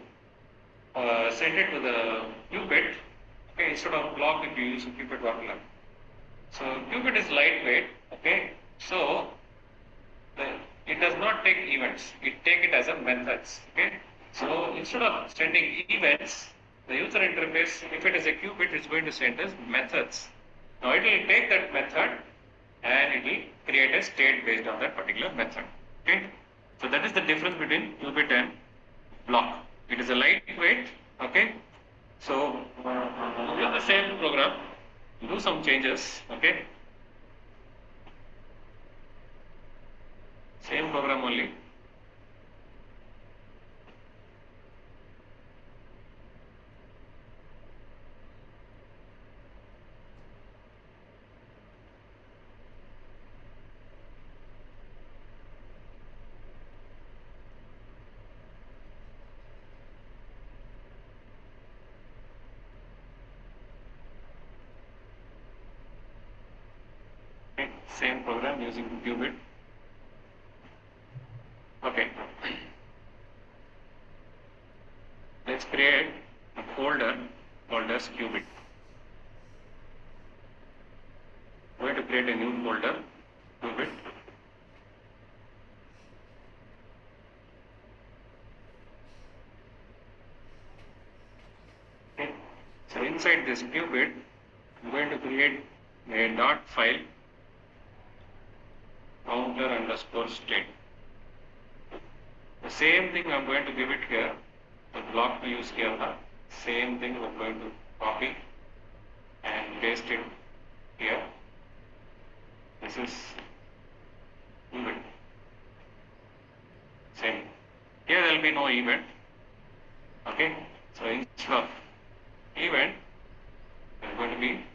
A: send it to the qubit. Okay, instead of block, if you use a qubit formula. So qubit is lightweight. Okay, so it does not take events. It take it as a methods. Okay, so instead of sending events, the user interface, if it is a qubit, is going to send us methods. Now it will take that method and it will create a state based on that particular method. Okay, so that is the difference between qubit and block. It is a lightweight. Okay, so use the same program, do some changes. Okay, same program only. Okay, same program using qubit. Okay, let's create a folder called as qubit. I'm going to create a new folder, qubit. Okay, so inside this qubit, I'm going to create a dot file, counter underscore state. The same thing I'm going to give it here. The block we use here, same thing we're going to copy and paste it here. This is event. Same. Here there will be no event. Okay. So instead of event, there is going to be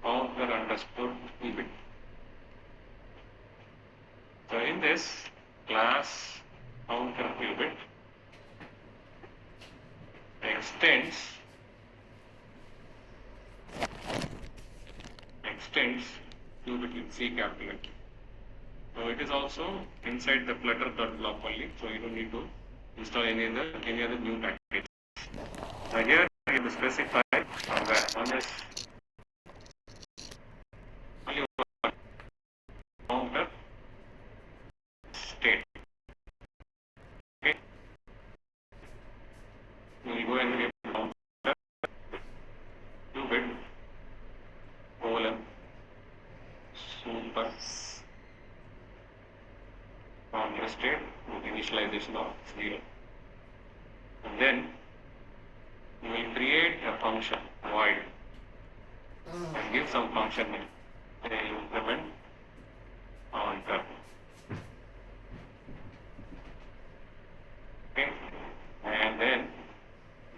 A: counter underscore event. So in this class counter qubit extends qubit in C capital. So it is also inside the flutter.block only. So you don't need to install any other new package. Now here you will specify that one is only one counter state. Okay. We will go and give counter qubit colon super counter state with initialization of 0. And then we will create a function void and give some function name. Say implement counter. Okay, and then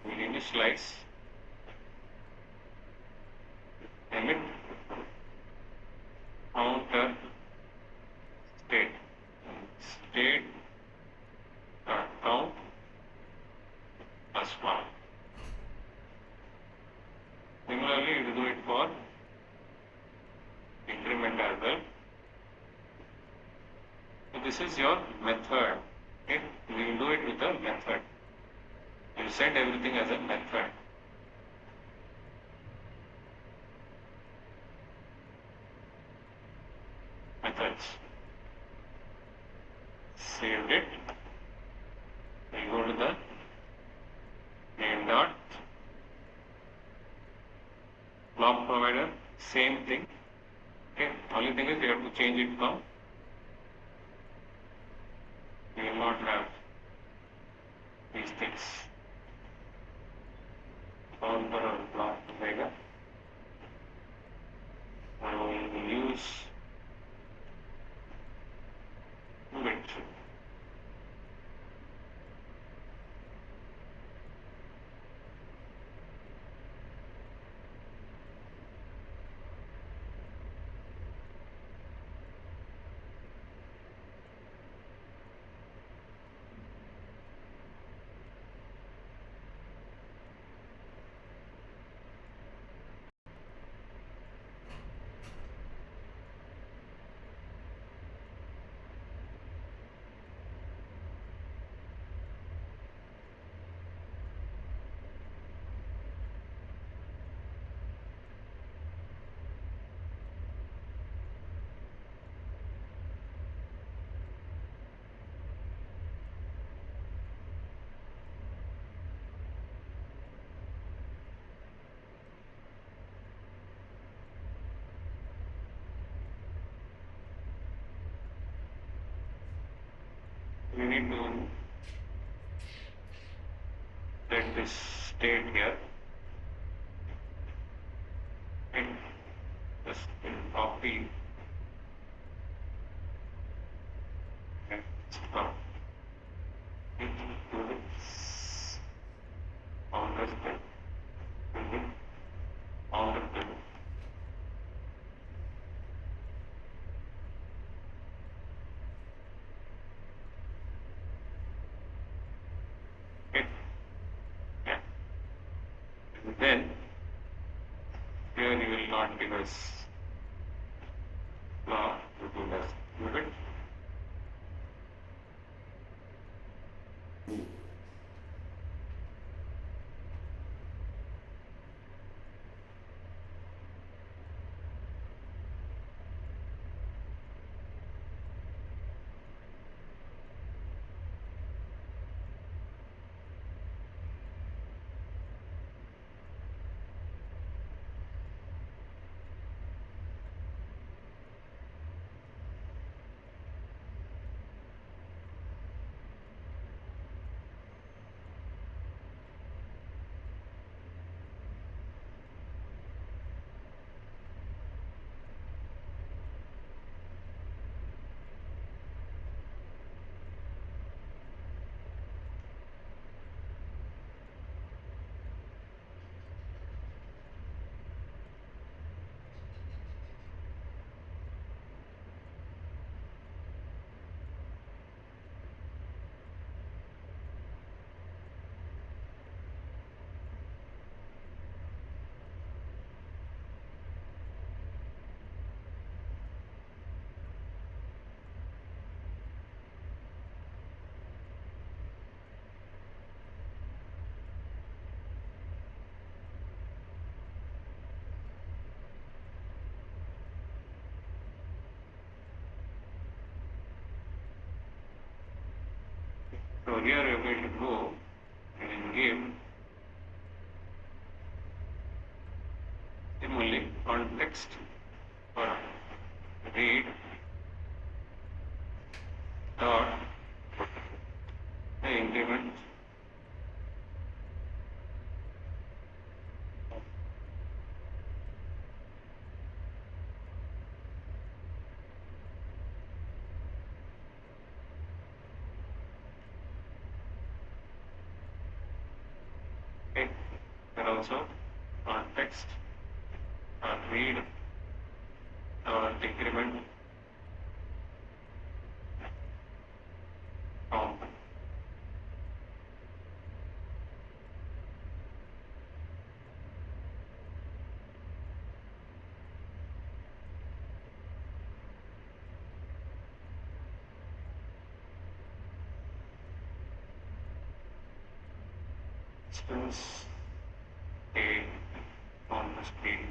A: we will initialize emit counter state count plus 1. Similarly, you do it for increment as well. So this is your method. Okay, we will do it with a method. You send everything as a method. Methods. Saved it. We go to the name dot block provider. Same thing. Okay. Only thing is you have to change it from. You will not have these things. Counter or block provider. I will use qubit. we need to let this state here. Okay. Just copy and stop it to this on the step. On the step. Okay. Yeah. And then here you will not give us law to do this. Good. So here we are going to go and give similarly context for read dot the increment okay, and also context read decrement count. Distance A on the screen.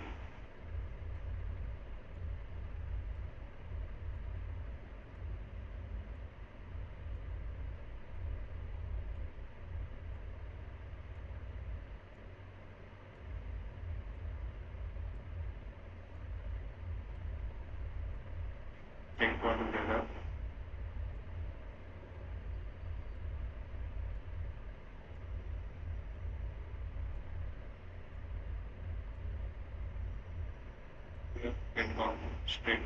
A: Take one together. Get one straight.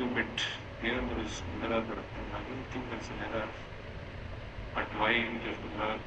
A: qubit. Here there is error. I don't think there's an error. But why it is error?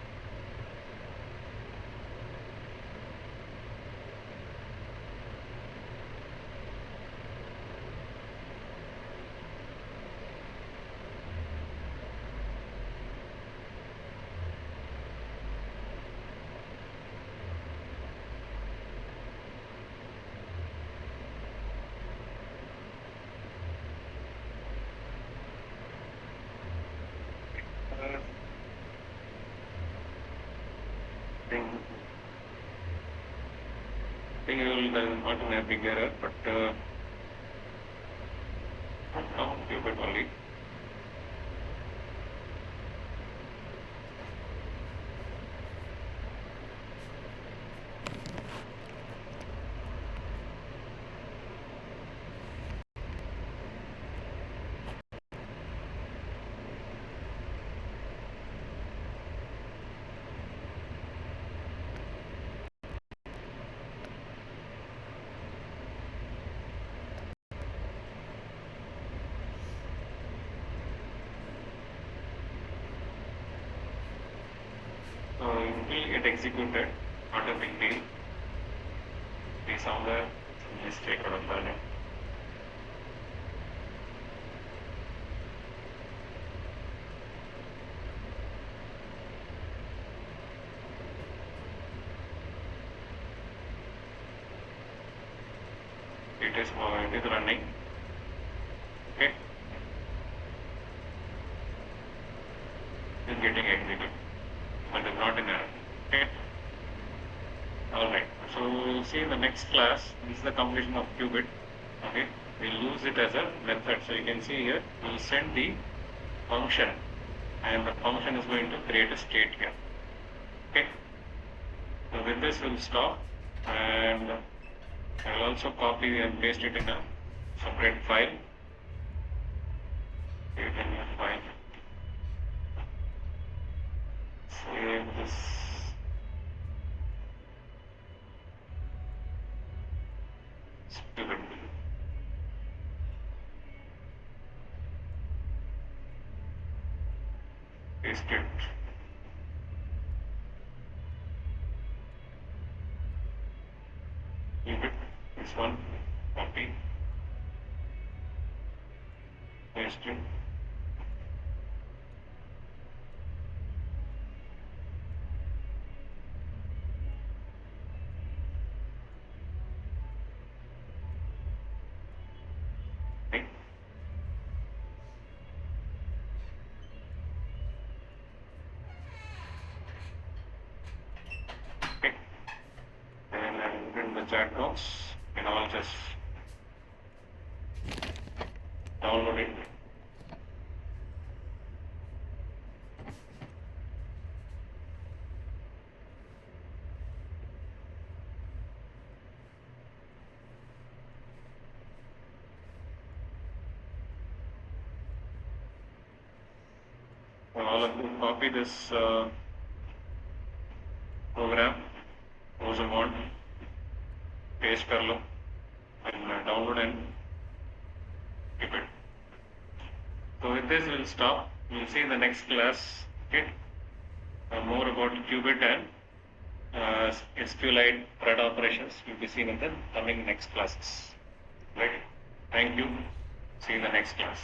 A: Thing thing will not in a big error, but no qubit only. So it will get executed, not a big deal. Be somewhere mistake or learning. It is running. Okay. It is getting executed, but it's not in error. Okay. Alright. So we'll see in the next class. This is the completion of qubit. Okay. We'll use it as a method. So you can see here, we'll send the function, and the function is going to create a state here. Okay. So with this we'll stop, and I'll also copy and paste it in a separate file. You can file. Save this. Stupid. Paste it. Keep it. This one. Copy. Paste it. Okay. Okay. Then I'll put in the chat box, and I'll just download it. So all of you copy this program, Mohammad, paste कर लो, and download and keep it. So with this we'll stop. We'll see in the next class. Okay. More about qubit and SQLite thread operations will be seen in the coming next classes. Right. Thank you. See you in the next class.